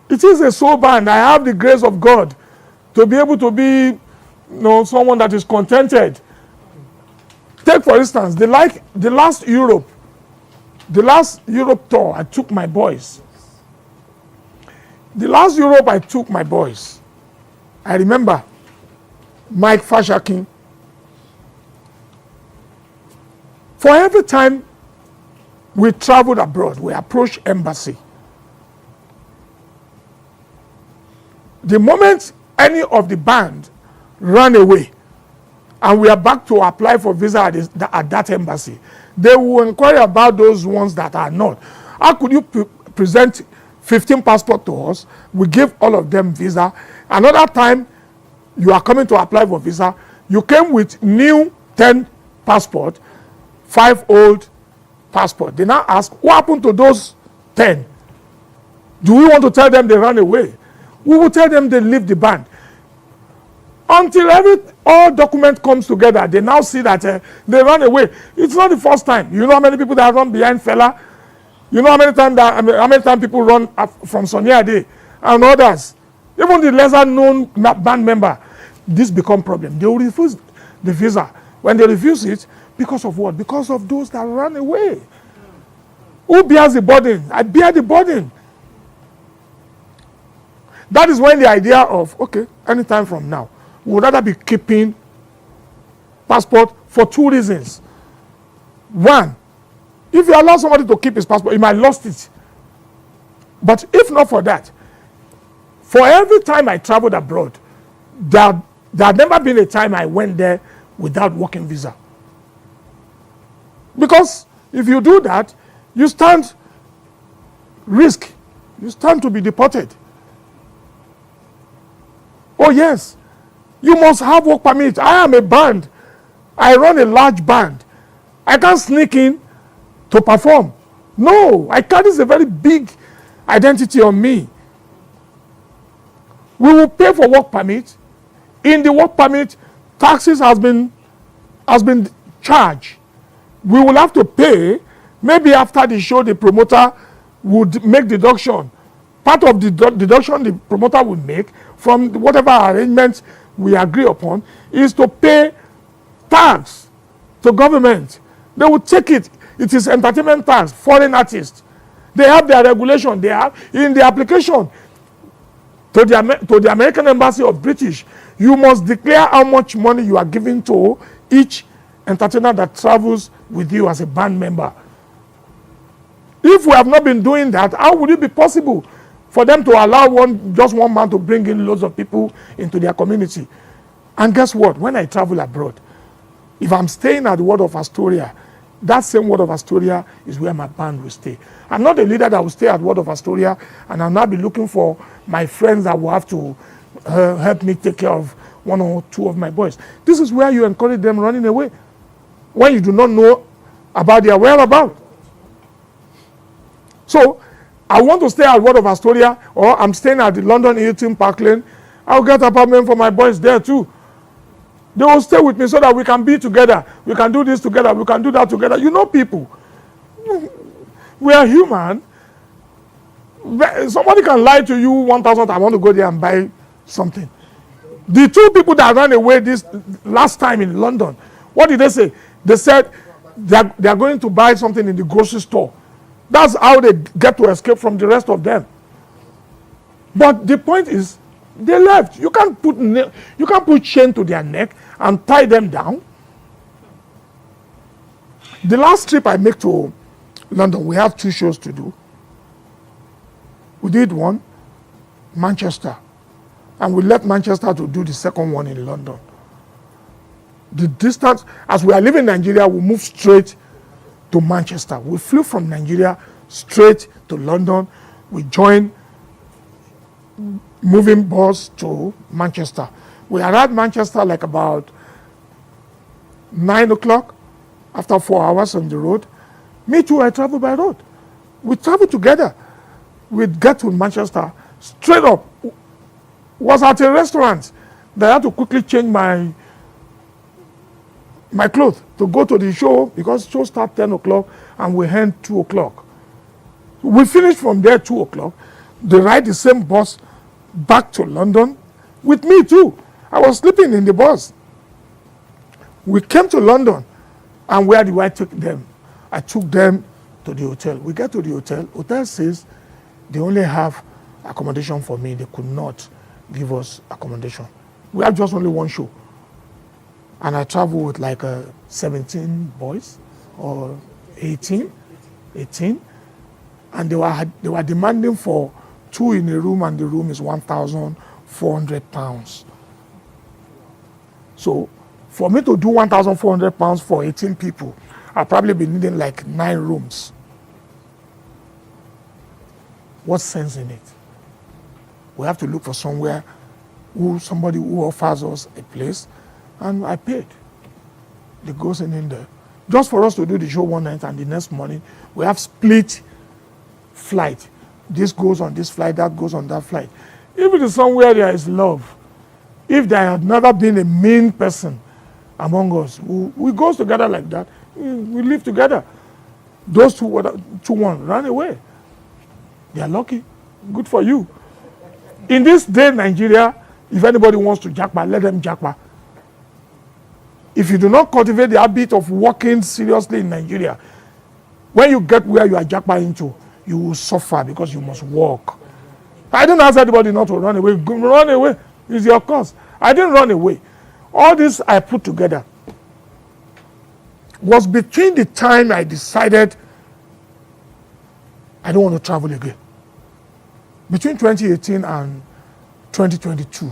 It is a soul band. I have the grace of God to be able to be someone that is contented. Take for instance, the last Europe tour, I took my boys. The last Europe I took my boys. I remember Mike Fashakin. For every time we traveled abroad, we approached embassy. The moment any of the band ran away and we are back to apply for visa at that embassy, they will inquire about those ones that are not. How could you present 15 passports to us? We give all of them visa. Another time you are coming to apply for visa, you came with new 10 passport, 5 old passport. They now ask, what happened to those 10? Do we want to tell them they ran away? We will tell them they leave the band. Until all document comes together, they now see that they run away. It's not the first time. You know how many people that run behind Fela? You know how many times people run from Sonia Ade and others? Even the lesser known band member, this become problem. They will refuse the visa. When they refuse it, because of what? Because of those that run away. Who bears the burden? I bear the burden. That is when the idea of, okay, anytime from now, we would rather be keeping passport for 2 reasons. One, if you allow somebody to keep his passport, he might lost it. But if not for that, for every time I traveled abroad, there had never been a time I went there without working visa. Because if you do that, you stand risk. You stand to be deported. Oh yes, you must have work permit. I am a band. I run a large band. I can't sneak in to perform. No, I carry a very big identity on me. We will pay for work permit. In the work permit, taxes has been charged. We will have to pay. Maybe after the show, the promoter would make deduction. Part of the deduction the promoter would make from whatever arrangements we agree upon is to pay tax to government. They will take it. It is entertainment tax, foreign artists. They have their regulation. They have in the application to the American Embassy of British, you must declare how much money you are giving to each entertainer that travels with you as a band member. If we have not been doing that, how would it be possible for them to allow just one man to bring in loads of people into their community? And guess what? When I travel abroad, if I'm staying at the Word of Astoria, that same Word of Astoria is where my band will stay. I'm not a leader that will stay at Word of Astoria and I'll not be looking for my friends that will have to help me take care of 1 or 2 of my boys. This is where you encourage them running away when you do not know about their whereabouts. So I want to stay at Word of Astoria, or I'm staying at the London Hilton Park Lane. I'll get an apartment for my boys there too. They will stay with me so that we can be together. We can do this together. We can do that together. You know people. We are human. Somebody can lie to you 1,000. I want to go there and buy something. The 2 people that ran away this last time in London, what did they say? They said they are going to buy something in the grocery store. That's how they get to escape from the rest of them. But the point is, They left. You can't put chain to their neck and tie them down. The last trip I make to London, we have 2 shows to do. We did one, Manchester, and we left Manchester to do the second one in London. The distance, as we are leaving Nigeria, we moved straight to Manchester. We flew from Nigeria straight to London. We joined moving bus to Manchester. We arrived Manchester like about 9 o'clock after 4 hours on the road. Me too, I travel by road. We travel together. We'd get to Manchester straight up. Was at a restaurant that I had to quickly change my clothes to go to the show because show start 10 o'clock and we end 2 o'clock. We finished from there 2 o'clock. They ride the same bus back to London with me too. I was sleeping in the bus. We came to London, and where do I take them? I took them to the hotel. We get to the hotel. Hotel says they only have accommodation for me. They could not give us accommodation. We have just only one show. And I travel with like 17 boys or 18. And they were demanding for 2 in a room, and the room is £1,400. So for me to do £1,400 for 18 people, I'll probably be needing like 9 rooms. What's sense in it? We have to look for somebody who offers us a place, and I paid. The goes in there. Just for us to do the show one night, and the next morning we have split flight. This goes on this flight, that goes on that flight. If it is somewhere there is love, if there had never been a mean person among us, we go together like that, we live together. Those two ran away. They are lucky. Good for you. In this day, Nigeria, if anybody wants to jackpot, let them jackpot. If you do not cultivate the habit of working seriously in Nigeria, when you get where you are jackpot into, you will suffer because you must work. I didn't ask anybody not to run away. Run away is your cause. I didn't run away. All this I put together was between the time I decided I don't want to travel again. Between 2018 and 2022,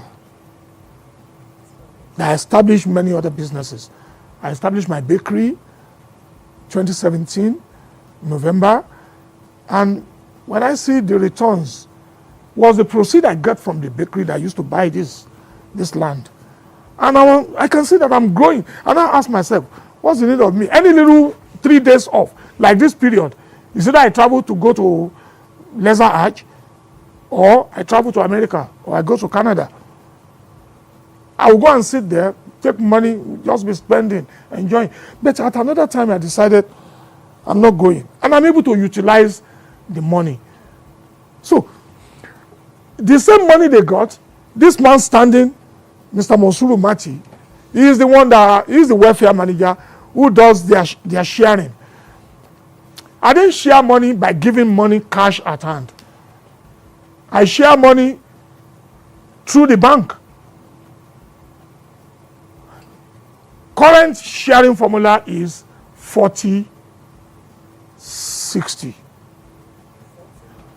I established many other businesses. I established my bakery 2017, November, and when I see the returns, was the proceed I got from the bakery that I used to buy this land. And I can see that I'm growing. And I ask myself, what's the need of me? Any little 3 days off, like this period, is it that I travel to go to Lesser Arch, or I travel to America, or I go to Canada. I will go and sit there, take money, just be spending, enjoying. But at another time, I decided I'm not going. And I'm able to utilize the money. So, the same money they got, this man standing, Mr. Monsuru Mati, he is the welfare manager who does their sharing. I didn't share money by giving money cash at hand. I share money through the bank. Current sharing formula is 40-60.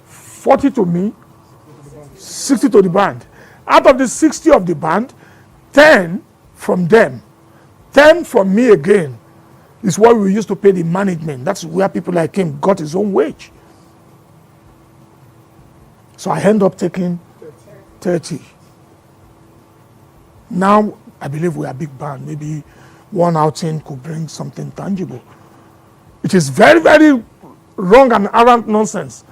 40 to me, 60 to the band. Out of the 60 of the band, 10 from them, 10 from me again, is what we used to pay the management. That's where people like him got his own wage. So I end up taking 30. Now, I believe we are a big band. Maybe one outing could bring something tangible. It is very, very wrong and arrant nonsense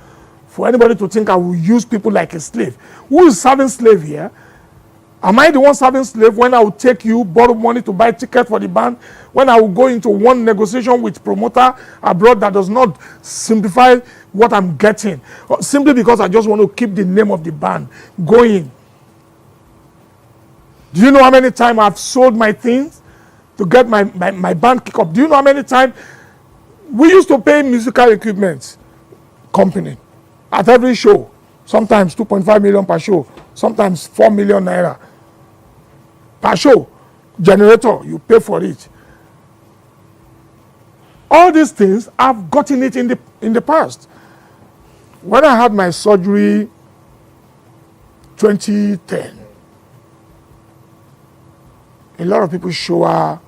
for anybody to think I will use people like a slave. Who is serving slave here? Am I the one serving slave when I will take you, borrow money to buy ticket for the band, when I will go into one negotiation with promoter abroad that does not simplify what I'm getting, simply because I just want to keep the name of the band going? Do you know how many times I've sold my things to get my band kick up? Do you know how many times we used to pay musical equipment company at every show? Sometimes 2.5 million per show, sometimes 4 million naira per show. Generator, you pay for it. All these things, I've gotten it in the past. When I had my surgery 2010, a lot of people shower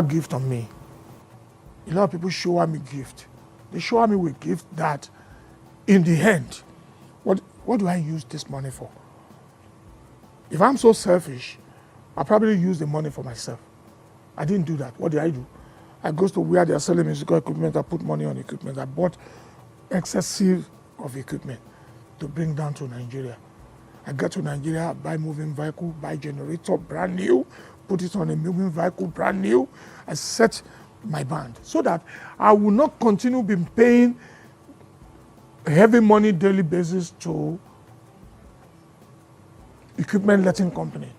gift on me. A lot of people shower me gift. They shower me with gift that in the end, what do I use this money for? If I'm so selfish, I probably use the money for myself. I didn't do that. What did I do? I go to where they are selling musical equipment, I put money on equipment. I bought excessive of equipment to bring down to Nigeria. I get to Nigeria, buy moving vehicle, buy generator, brand new, put it on a moving vehicle, brand new. I set my band so that I will not continue being paying heavy money daily basis to equipment letting company.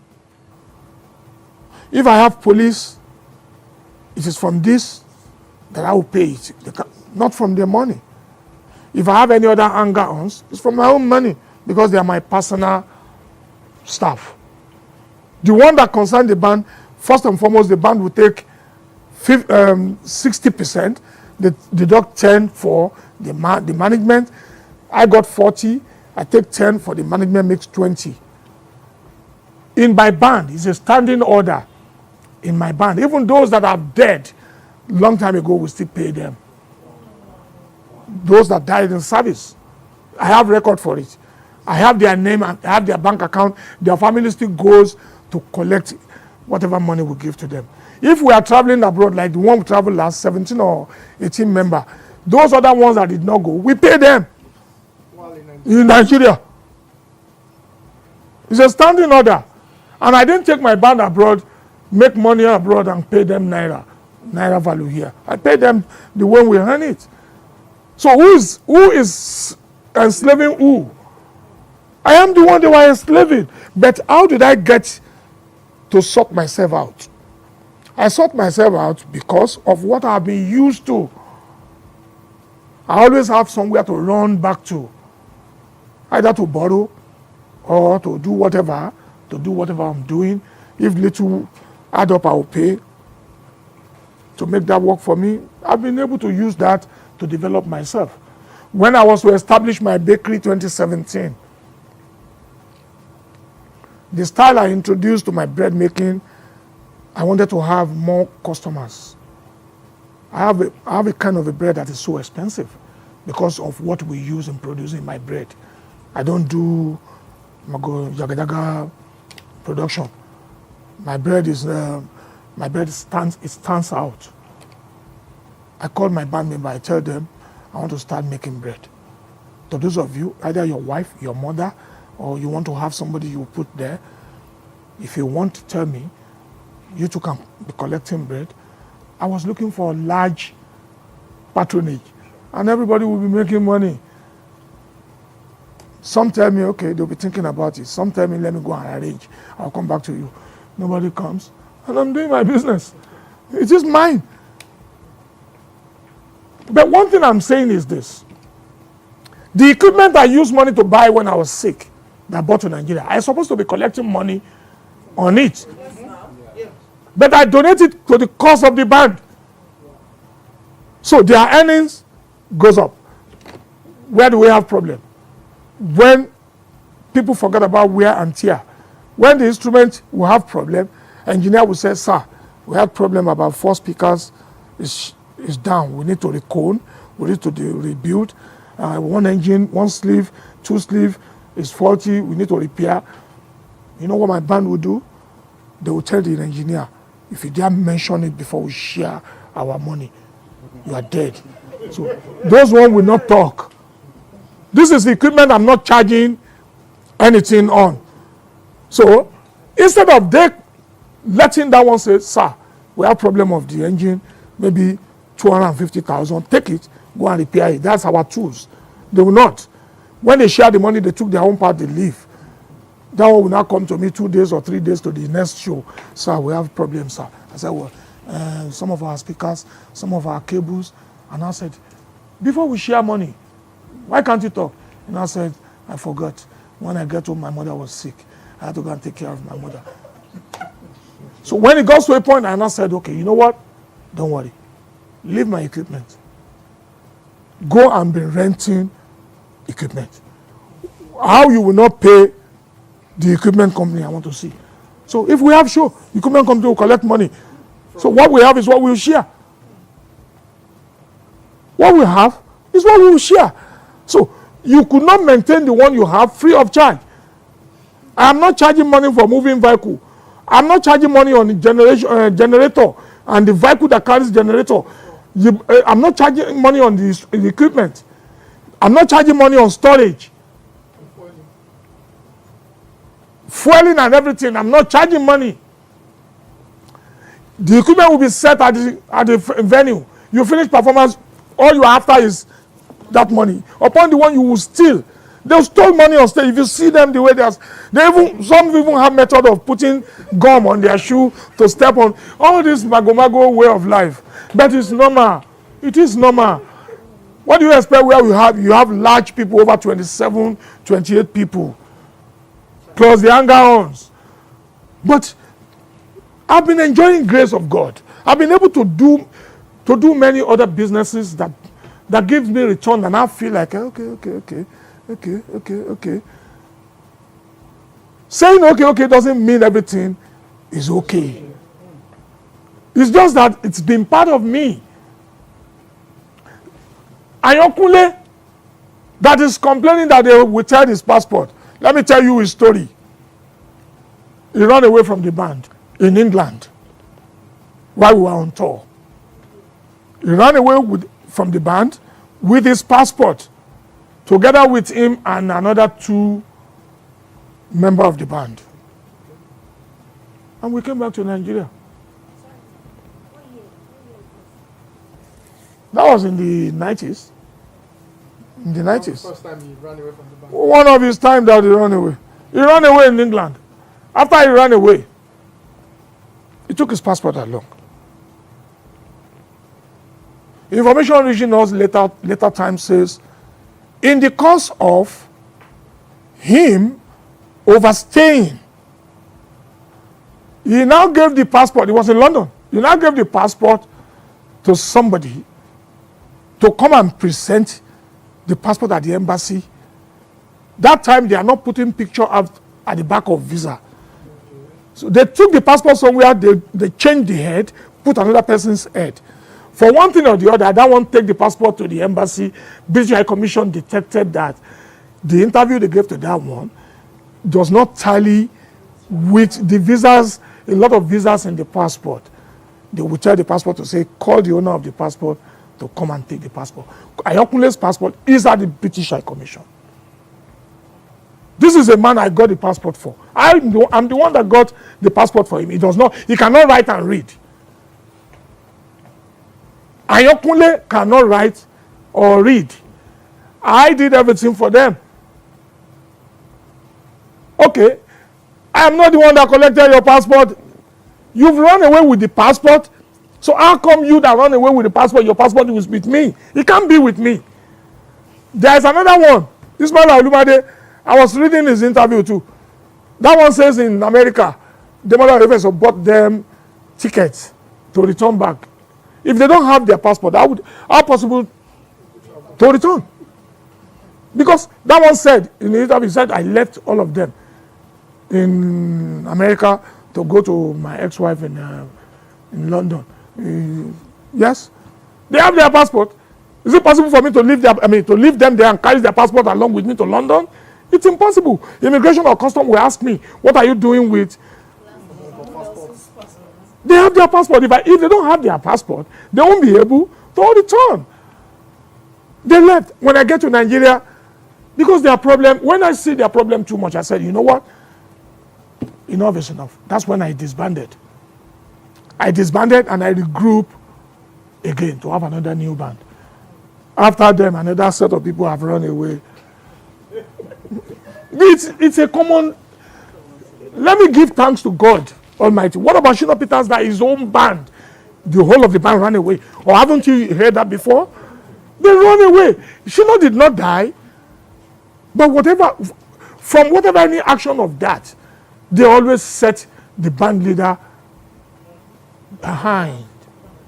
If I have police, it is from this that I will pay it, not from their money. If I have any other anger-ons, it's from my own money because they are my personal staff. The one that concerns the band, first and foremost, the band will take 60%, they deduct 10 for the management. I got 40, I take 10 for the management, makes 20. In my band, it's a standing order. In my band, even those that are dead long time ago, we still pay them. Those that died in service, I have record for it. I have their name, I have their bank account. Their family still goes to collect whatever money we give to them. If we are traveling abroad, like the one we traveled last, 17 or 18 member, those other ones that did not go, we pay them in Nigeria. It's a standing order. And I didn't take my band abroad, make money abroad and pay them naira value here. I pay them the way we earn it. So who is enslaving who? I am the one they were enslaving. But how did I get to sort myself out? I sort myself out because of what I've been used to. I always have somewhere to run back to, either to borrow or to do whatever I'm doing. If little add up, I will pay to make that work for me. I've been able to use that to develop myself. When I was to establish my bakery 2017, the style I introduced to my bread making, I wanted to have more customers. I have a kind of a bread that is so expensive because of what we use in producing my bread. I don't do jaga production. My bread stands out. I call my band member, I tell them I want to start making bread. To those of you, either your wife, your mother, or you want to have somebody you put there, if you want to tell me, you two can be collecting bread. I was looking for a large patronage, and everybody will be making money. Some tell me, okay, they'll be thinking about it. Some tell me, let me go and arrange. I'll come back to you. Nobody comes, and I'm doing my business. It is mine. But one thing I'm saying is this. The equipment I used money to buy when I was sick, that I bought to Nigeria, I'm supposed to be collecting money on it. But I donated to the cause of the band. So their earnings goes up. Where do we have problem? When people forget about wear and tear. When the instrument will have problem, engineer will say, sir, we have problem about 4 speakers is down. We need to recone. We need to rebuild. One engine, 1 sleeve, 2 sleeve is faulty. We need to repair. You know what my band will do? They will tell the engineer, if you dare mention it before we share our money, you are dead. So those ones will not talk. This is the equipment I'm not charging anything on. So instead of they letting that one say, sir, we have problem of the engine, maybe 250,000, take it, go and repair it. That's our tools. They will not. When they share the money, they took their own part, they leave. That one will now come to me 2 days or 3 days to the next show. Sir, we have problems, sir. I said, well, some of our speakers, some of our cables. And I said, before we share money, why can't you talk? And I said, I forgot. When I get home, my mother was sick. I had to go and take care of my mother. So when it got to a point, I now said, okay, you know what? Don't worry. Leave my equipment. Go and be renting equipment. How you will not pay the equipment company, I want to see. So if we have show, equipment company will collect money. So what we have is what we will share. What we have is what we will share. So you could not maintain the one you have free of charge. I am not charging money for moving vehicle. I'm not charging money on the generator and the vehicle that carries generator. I'm not charging money on the equipment. I'm not charging money on storage. Fueling and everything, I'm not charging money. The equipment will be set at the venue. You finish performance, all you are after is that money. Upon the one you will steal. They stole money on stage. If you see them the way some even have method of putting gum on their shoe to step on. All this mago way of life. But it's normal. It is normal. What do you expect where you have large people, over 27, 28 people, plus the hanger-ons. But I've been enjoying grace of God. I've been able to do many other businesses that gives me return, and I feel like okay. Saying okay doesn't mean everything is okay. It's just that it's been part of me. Ayokule, that is complaining that they withheld his passport. Let me tell you his story. He ran away from the band in England while we were on tour. He ran away from the band with his passport, together with him and another 2 members of the band. And we came back to Nigeria. That was in the 90s. In the 90s. First time he ran away from the band. One of his time that he ran away. He ran away in England. After he ran away, he took his passport along. Information reaching us later time says, in the course of him overstaying, he now gave the passport. He was in London. He now gave the passport to somebody to come and present the passport at the embassy. That time they are not putting picture up at the back of visa. So they took the passport somewhere, they changed the head, put another person's head. For one thing or the other, that one take the passport to the embassy. British High Commission detected that the interview they gave to that one does not tally with the visas, a lot of visas in the passport. They will tell the passport to say, call the owner of the passport to come and take the passport. Ayokule's passport is at the British High Commission. This is a man I got the passport for. I'm the one that got the passport for him. He cannot write and read. Ayokule cannot write or read. I did everything for them. Okay, I am not the one that collected your passport. You've run away with the passport. So how come you that run away with the passport, your passport is with me? It can't be with me. There is another one. This man Olumade, I was reading his interview too. That one says in America, the mother of bought them tickets to return back. If they don't have their passport, how possible to return? Because that one said in the interview, he said, I left all of them in America to go to my ex-wife in London. Yes, they have their passport. Is it possible for me to leave them there and carry their passport along with me to London? It's impossible. Immigration or custom will ask me, what are you doing with? They have their passport. If they don't have their passport, they won't be able to return. They left. When I get to Nigeria, because their problem, when I see their problem too much, I said, you know what? Enough is enough. That's when I disbanded. I disbanded and I regrouped again to have another new band. After them, another set of people have run away. It's a common. Let me give thanks to God Almighty. What about Shino Peters that his own band, the whole of the band ran away? Or haven't you heard that before? They run away. Shino did not die. But whatever, from whatever any action of that, they always set the band leader behind.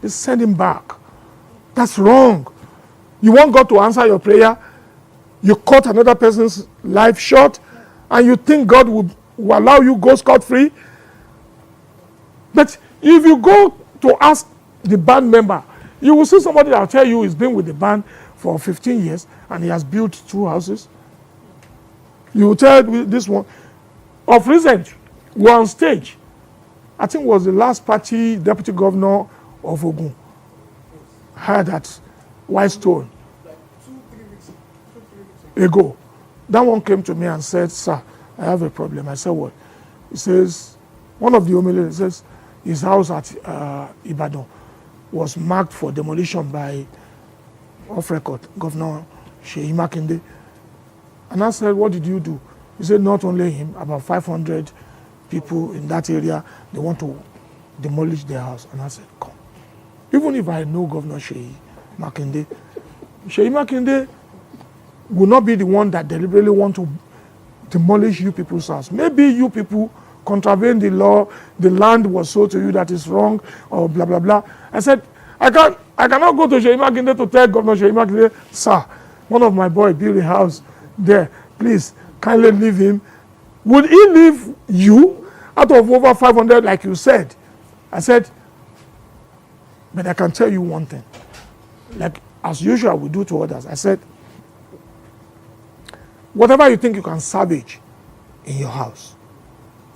They send him back. That's wrong. You want God to answer your prayer, you cut another person's life short, and you think God will allow you go scot-free. But if you go to ask the band member, you will see somebody that will tell you he's been with the band for 15 years and he has built 2 houses. You will tell this one. Of recent, we're on stage. I think it was the last party deputy governor of Ogun had at White Stone Like 2-3 weeks ago. That one came to me and said, "Sir, I have a problem." I said, "What?" He says, one of the homeless says his house at Ibadan was marked for demolition by, off record, Governor Seyi Makinde. And I said, "What did you do?" He said, "Not only him, about 500 people in that area, they want to demolish their house." And I said, "Come. Even if I know Governor Seyi Makinde will not be the one that deliberately want to demolish you people's house. Maybe you people contravene the law, the land was sold to you that is wrong, or blah, blah, blah." I said, I cannot go to Seyi Makinde to tell Governor Seyi Makinde, "Sir, one of my boys built a house there. Please, kindly leave him." Would he leave you out of over 500 like you said? I said, but I can tell you one thing. Like as usual we do to others. I said, whatever you think you can salvage in your house,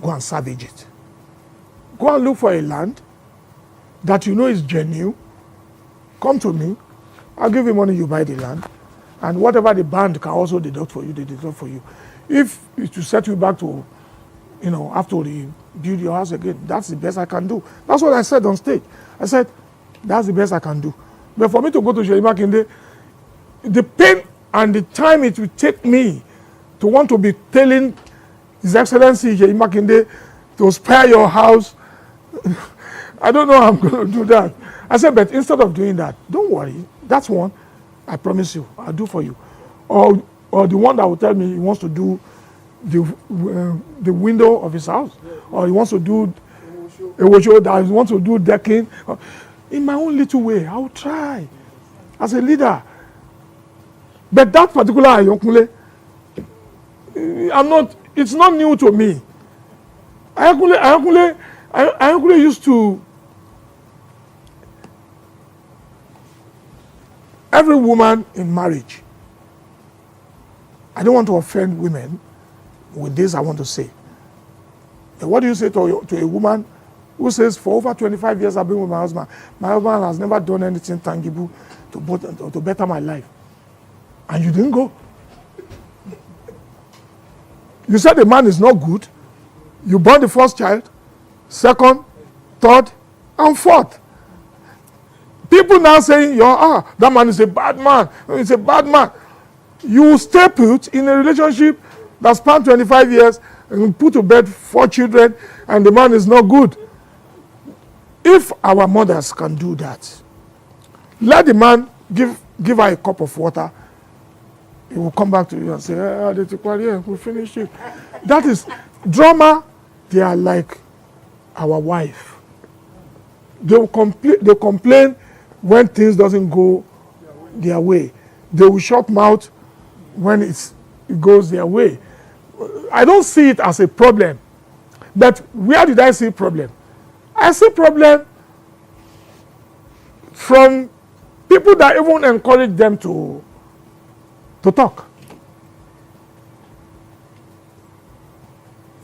go and salvage it. Go and look for a land that you know is genuine. Come to me. I'll give you money, you buy the land. And whatever the band can also deduct for you, they deduct for you. If it's to set you back to, after you build your house again, that's the best I can do. That's what I said on stage. I said, that's the best I can do. But for me to go to Seyi Makinde, the pain and the time it will take me to want to be telling His Excellency Seyi Makinde to spare your house, I don't know how I'm going to do that. I said, but instead of doing that, don't worry. That's one, I promise you, I'll do for you. Or the one that will tell me he wants to do the window of his house, or he wants to do a wosho, that he wants to do decking. In my own little way, I will try as a leader. But that particular Ayokunle, it's not new to me. Ayokunle used to, every woman in marriage, I don't want to offend women with this I want to say. But what do you say to a woman who says, for over 25 years I've been with my husband has never done anything tangible to better my life, and you didn't go? You said the man is not good. You born the first child, second, third, and fourth. People now saying, that man is a bad man. He's a bad man. You stay put in a relationship that spanned 25 years and put to bed 4 children, and the man is not good. If our mothers can do that, let the man give her a cup of water. He will come back to you and say, we finished it. That is drama. They are like our wife. They complain when things doesn't go their way. They will shut mouth when it goes their way. I don't see it as a problem. But where did I see problem? I see problem from people that even encourage them to talk.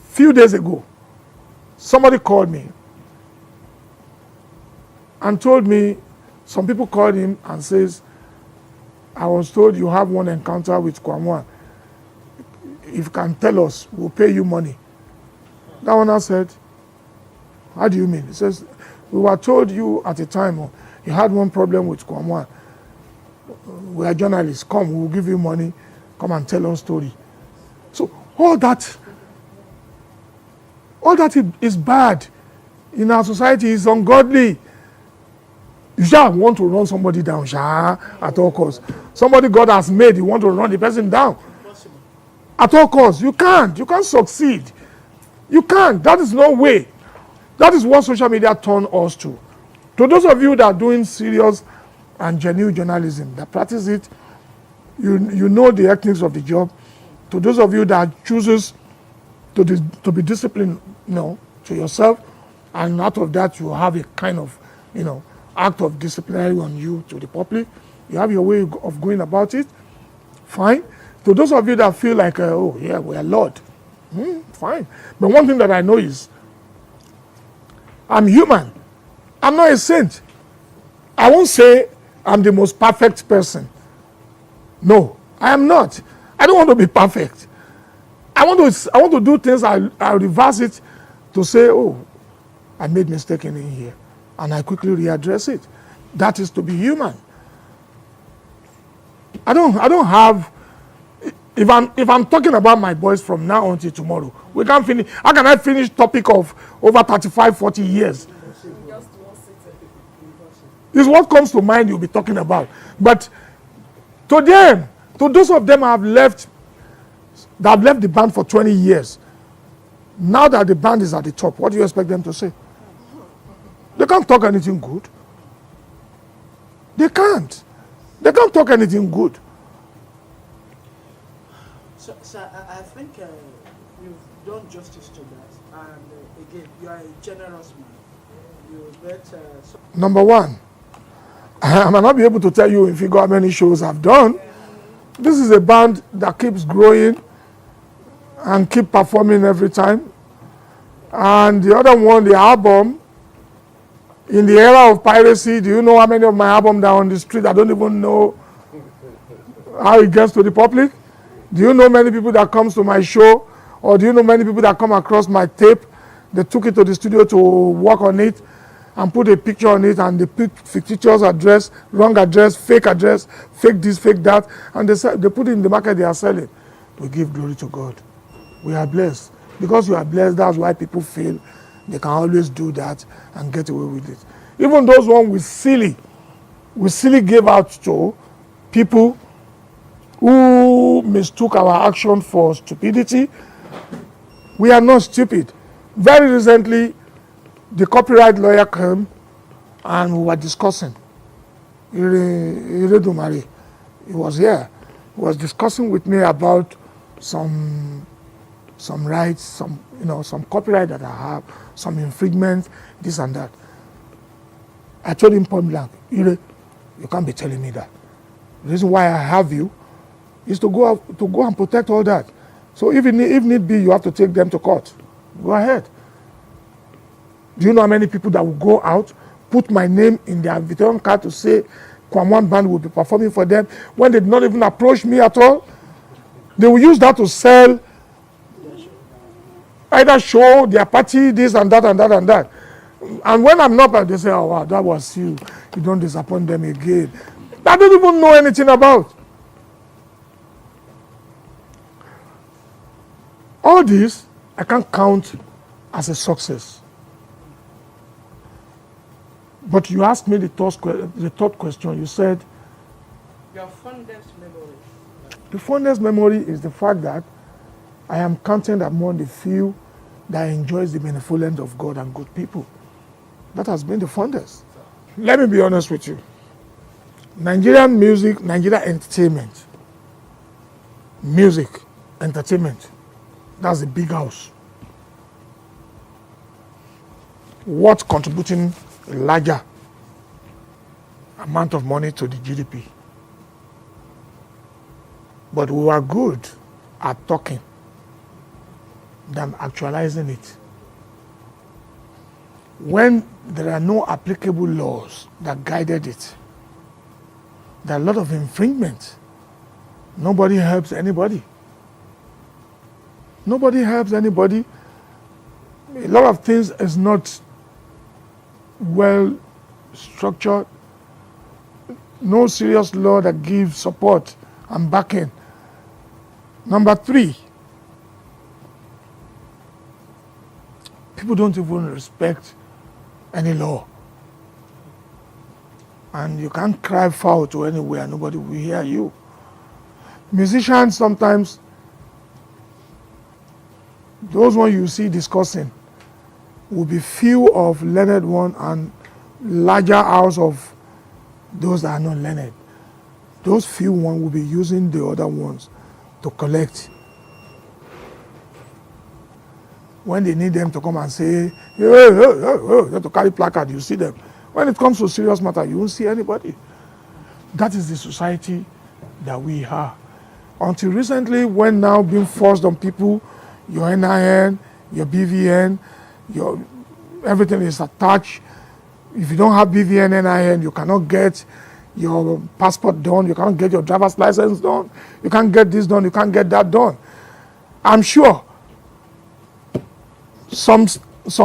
Few days ago, somebody called me and told me, some people called him and says, I was told you have one encounter with Kwamwa. If you can tell us, we'll pay you money. That one I said, how do you mean? He says, we were told you at the time you had one problem with Kwamwa. We are journalists. Come, we'll give you money. Come and tell us story. So all that is bad in our society, is ungodly. You shall want to run somebody down, at all costs. Somebody God has made, you want to run the person down. at all costs. You can't succeed. You can't. That is no way. That is what social media turned us to. To those of you that are doing serious and genuine journalism, that practice it, you know the techniques of the job. To those of you that chooses to be disciplined, to yourself, and out of that you have a kind of, act of disciplinary on you to the public. You have your way of going about it. Fine. To those of you that feel like, oh yeah, we are Lord, fine. But one thing that I know is, I'm human. I'm not a saint. I won't say I'm the most perfect person. No, I am not. I don't want to be perfect. I want to do things. I'll reverse it to say, oh, I made mistake in here, and I quickly readdress it. That is to be human. I don't have. If I'm talking about my boys from now until tomorrow, we can't finish. How can I finish topic of over 35, 40 years? It's what comes to mind you'll be talking about. But to them, to those of them that have left the band for 20 years, now that the band is at the top, what do you expect them to say? They can't talk anything good. They can't talk anything good. So I think you've done justice to that. And again, you are a generous man. You bet. Number one, I might not be able to tell you in figure how many shows I've done. This is a band that keeps growing and keep performing every time. And the other one, the album, in the era of piracy, do you know how many of my albums are on the street? I don't even know how it gets to the public. Do you know many people that comes to my show? Or do you know many people that come across my tape? They took it to the studio to work on it and put a picture on it, and they put fictitious address, wrong address, fake this, fake that, and they put it in the market they are selling. We give glory to God. We are blessed. Because you are blessed, that's why people feel they can always do that and get away with it. Even those ones we silly gave out to people who mistook our action for stupidity. We are not stupid. Very recently, the copyright lawyer came and we were discussing. He was here. He was discussing with me about some rights, some copyright that I have, some infringement, this and that. I told him point blank, you can't be telling me that. The reason why I have you is to go and protect all that. So if need be, you have to take them to court. Go ahead. Do you know how many people that will go out, put my name in their invitation card to say Kwamwan Band will be performing for them when they did not even approach me at all? They will use that to sell, either show their party, this and that and that and that. And when I'm not, they say, oh wow, that was you. You don't disappoint them again. I don't even know anything about. All this, I can't count as a success. But you asked me the third question. You said, Your fondest memory. the fondest memory is the fact that I am counted among the few that enjoys the benevolence of God and good people. That has been the fondest. Let me be honest with you. Nigerian music, Nigerian entertainment, music, entertainment, that's a big house. What's contributing a larger amount of money to the GDP? But we are good at talking than actualizing it. When there are no applicable laws that guided it, there are a lot of infringement. Nobody helps anybody. Nobody helps anybody. A lot of things is not well structured. No serious law that gives support and backing. Number 3, people don't even respect any law. And you can't cry foul to anywhere, nobody will hear you. Musicians sometimes, Those ones you see discussing will be few of learned one and larger house of those that are not learned. Those few ones will be using the other ones to collect. When they need them to come and say, hey, you have to carry placard, you see them. When it comes to serious matter, you won't see anybody. That is the society that we are. Until recently, when now being forced on people, your NIN, your BVN, everything is attached. If you don't have BVN, NIN, you cannot get your passport done, you cannot get your driver's license done, you can't get this done, you can't get that done. I'm sure some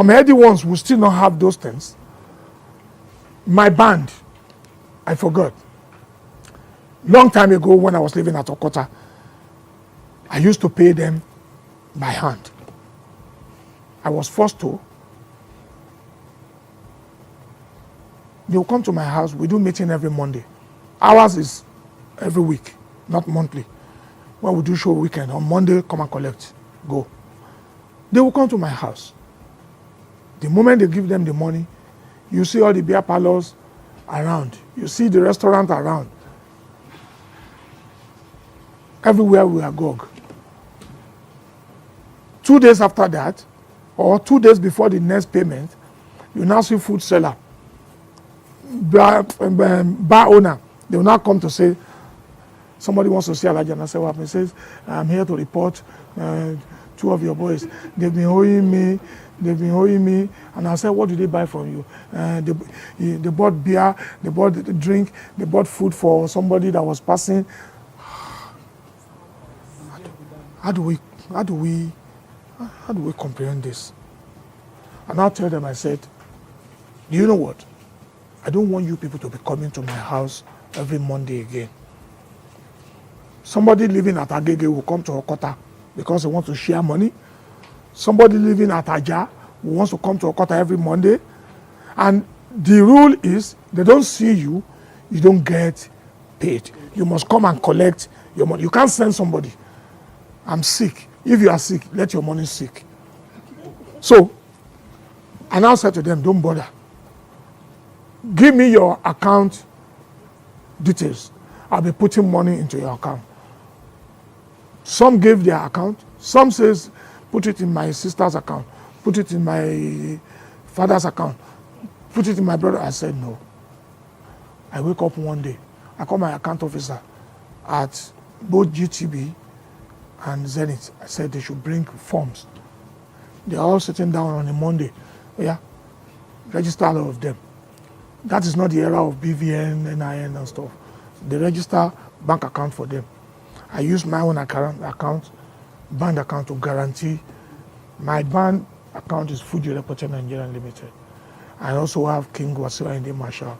heady ones will still not have those things. My band, I forgot. Long time ago when I was living at Okota, I used to pay them by hand. I was forced to. They will come to my house. We do meeting every Monday. Ours is every week, not monthly. When we do show weekend, on Monday, come and collect, go. They will come to my house. The moment they give them the money, you see all the beer parlors around. You see the restaurant around. Everywhere we are gog. 2 days after that, or 2 days before the next payment, you now see food seller, bar owner. They will now come to say, somebody wants to see Elijah, and I say, what happened? He says, I'm here to report 2 of your boys. They've been owing me. And I said, what did they buy from you? They bought beer, they bought drink, they bought food for somebody that was passing. How do we comprehend this? And I'll tell them, I said, do you know what? I don't want you people to be coming to my house every Monday again. Somebody living at Agege will come to Okota because they want to share money. Somebody living at Aja who wants to come to Okota every Monday. And the rule is, they don't see you, you don't get paid. You must come and collect your money. You can't send somebody, I'm sick. If you are sick, let your money sick. So, I now said to them, don't bother. Give me your account details. I'll be putting money into your account. Some gave their account. Some says, put it in my sister's account. Put it in my father's account. Put it in my brother. I said, no. I wake up one day. I call my account officer at both GTB and Zenith. I said they should bring forms. They are all sitting down on a Monday. Yeah, register all of them. That is not the era of BVN, NIN and stuff. They register bank account for them. I use my own account, bank account to guarantee. My bank account is Fuji Reporter Nigeria Limited. I also have King Wasiuayinde Marshall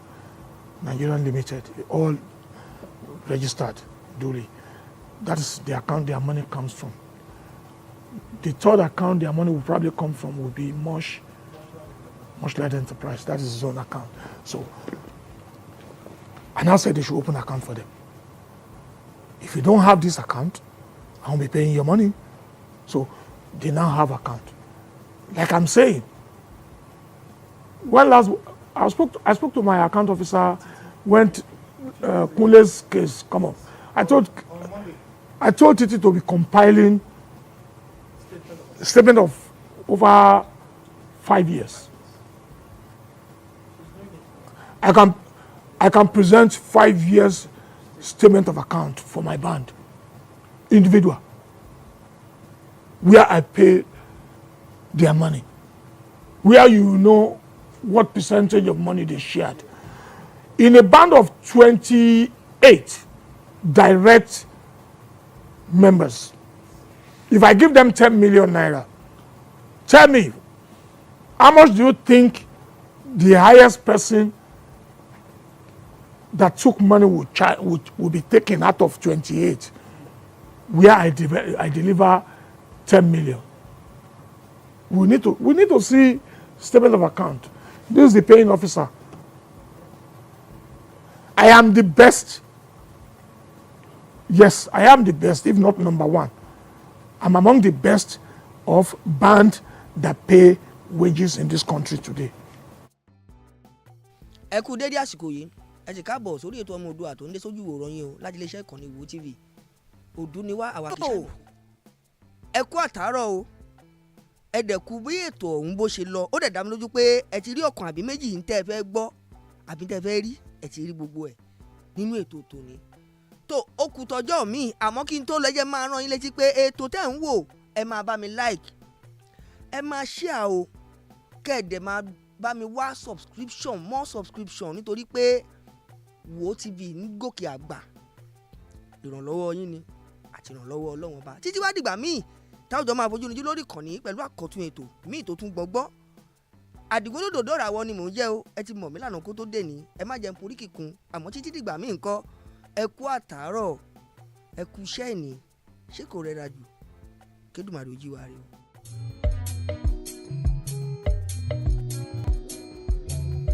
Nigeria Limited, all registered duly. That is the account their money comes from. The third account their money will probably come from will be Mosh Light Enterprise. That is his own account. So, I now said they should open an account for them. If you don't have this account, I won't be paying your money. So, they now have account. Like I'm saying, when last I spoke to my account officer when Kunle's case come up. I told Titi to be compiling a statement of over 5 years. I can present 5 years statement of account for my band, individual, where I pay their money, where you know what percentage of money they shared. In a band of 28 direct members, if I give them 10 million naira, tell me, how much do you think the highest person that took money will be taken out of 28, where I deliver 10 million? We need to see statement of account. This is the paying officer. I am the best. Yes, I am the best, if not number one. I'm among the best of bands that pay wages in this country today. ẹ kú dédé àsìkò yìí ẹ sì káàbọ̀ sórí ètò ọmọ Oòduà tó ń dé sójú ìwòran yín o láti iléeṣẹ́ ìkànnì Wo TV. Òdu ni wá àwa kìí ṣàìmọ̀. ẹ kú àtàárọ̀ o ẹ dẹ̀ kú bí ètò ọ̀hún bó ṣe lọ ó dẹ̀ dá mi lójú pé ẹ ti rí ọ̀kan àbí méjì ń tẹ́ ẹ fẹ́ gbọ́ àbí tẹ́ ẹ fẹ́ rí ẹ ti rí gbogbo ẹ̀ nínú ètò tòní. tó o kù tọjọ́ mi àmọ́ kí n tó lẹ́jẹ̀ máa rán yín létí pé ètò tẹ́ ń wò ẹ máa bá mi like ẹ máa share o kẹ́ẹ̀dẹ̀ máa bá mi wá more subscription nítorí pé Wo TV ń gòkè àgbà ìrànlọ́wọ́ yín ni àti ìrànlọ́wọ́ Ọlọ́run Ọba títí wá dìgbà míì táwùjọ máa fojú níjú lórí ìkànnì pẹ̀lú àkọ́tún ètò míì tó tún gbọ́gbọ́ àdìgbòlódò dọ́ràwọ́ ni mò ń jẹ́ o ẹ ti mọ̀ mí lánàá kó tó dé ní ẹ má jẹun porí kíkun àmọ́ títí dìgbà míì ńkọ́ ẹ kú àtàárọ̀ ẹ kú iṣẹ́ ìní ṣé kò rẹra jù kédùmarè ó jí wa rí o.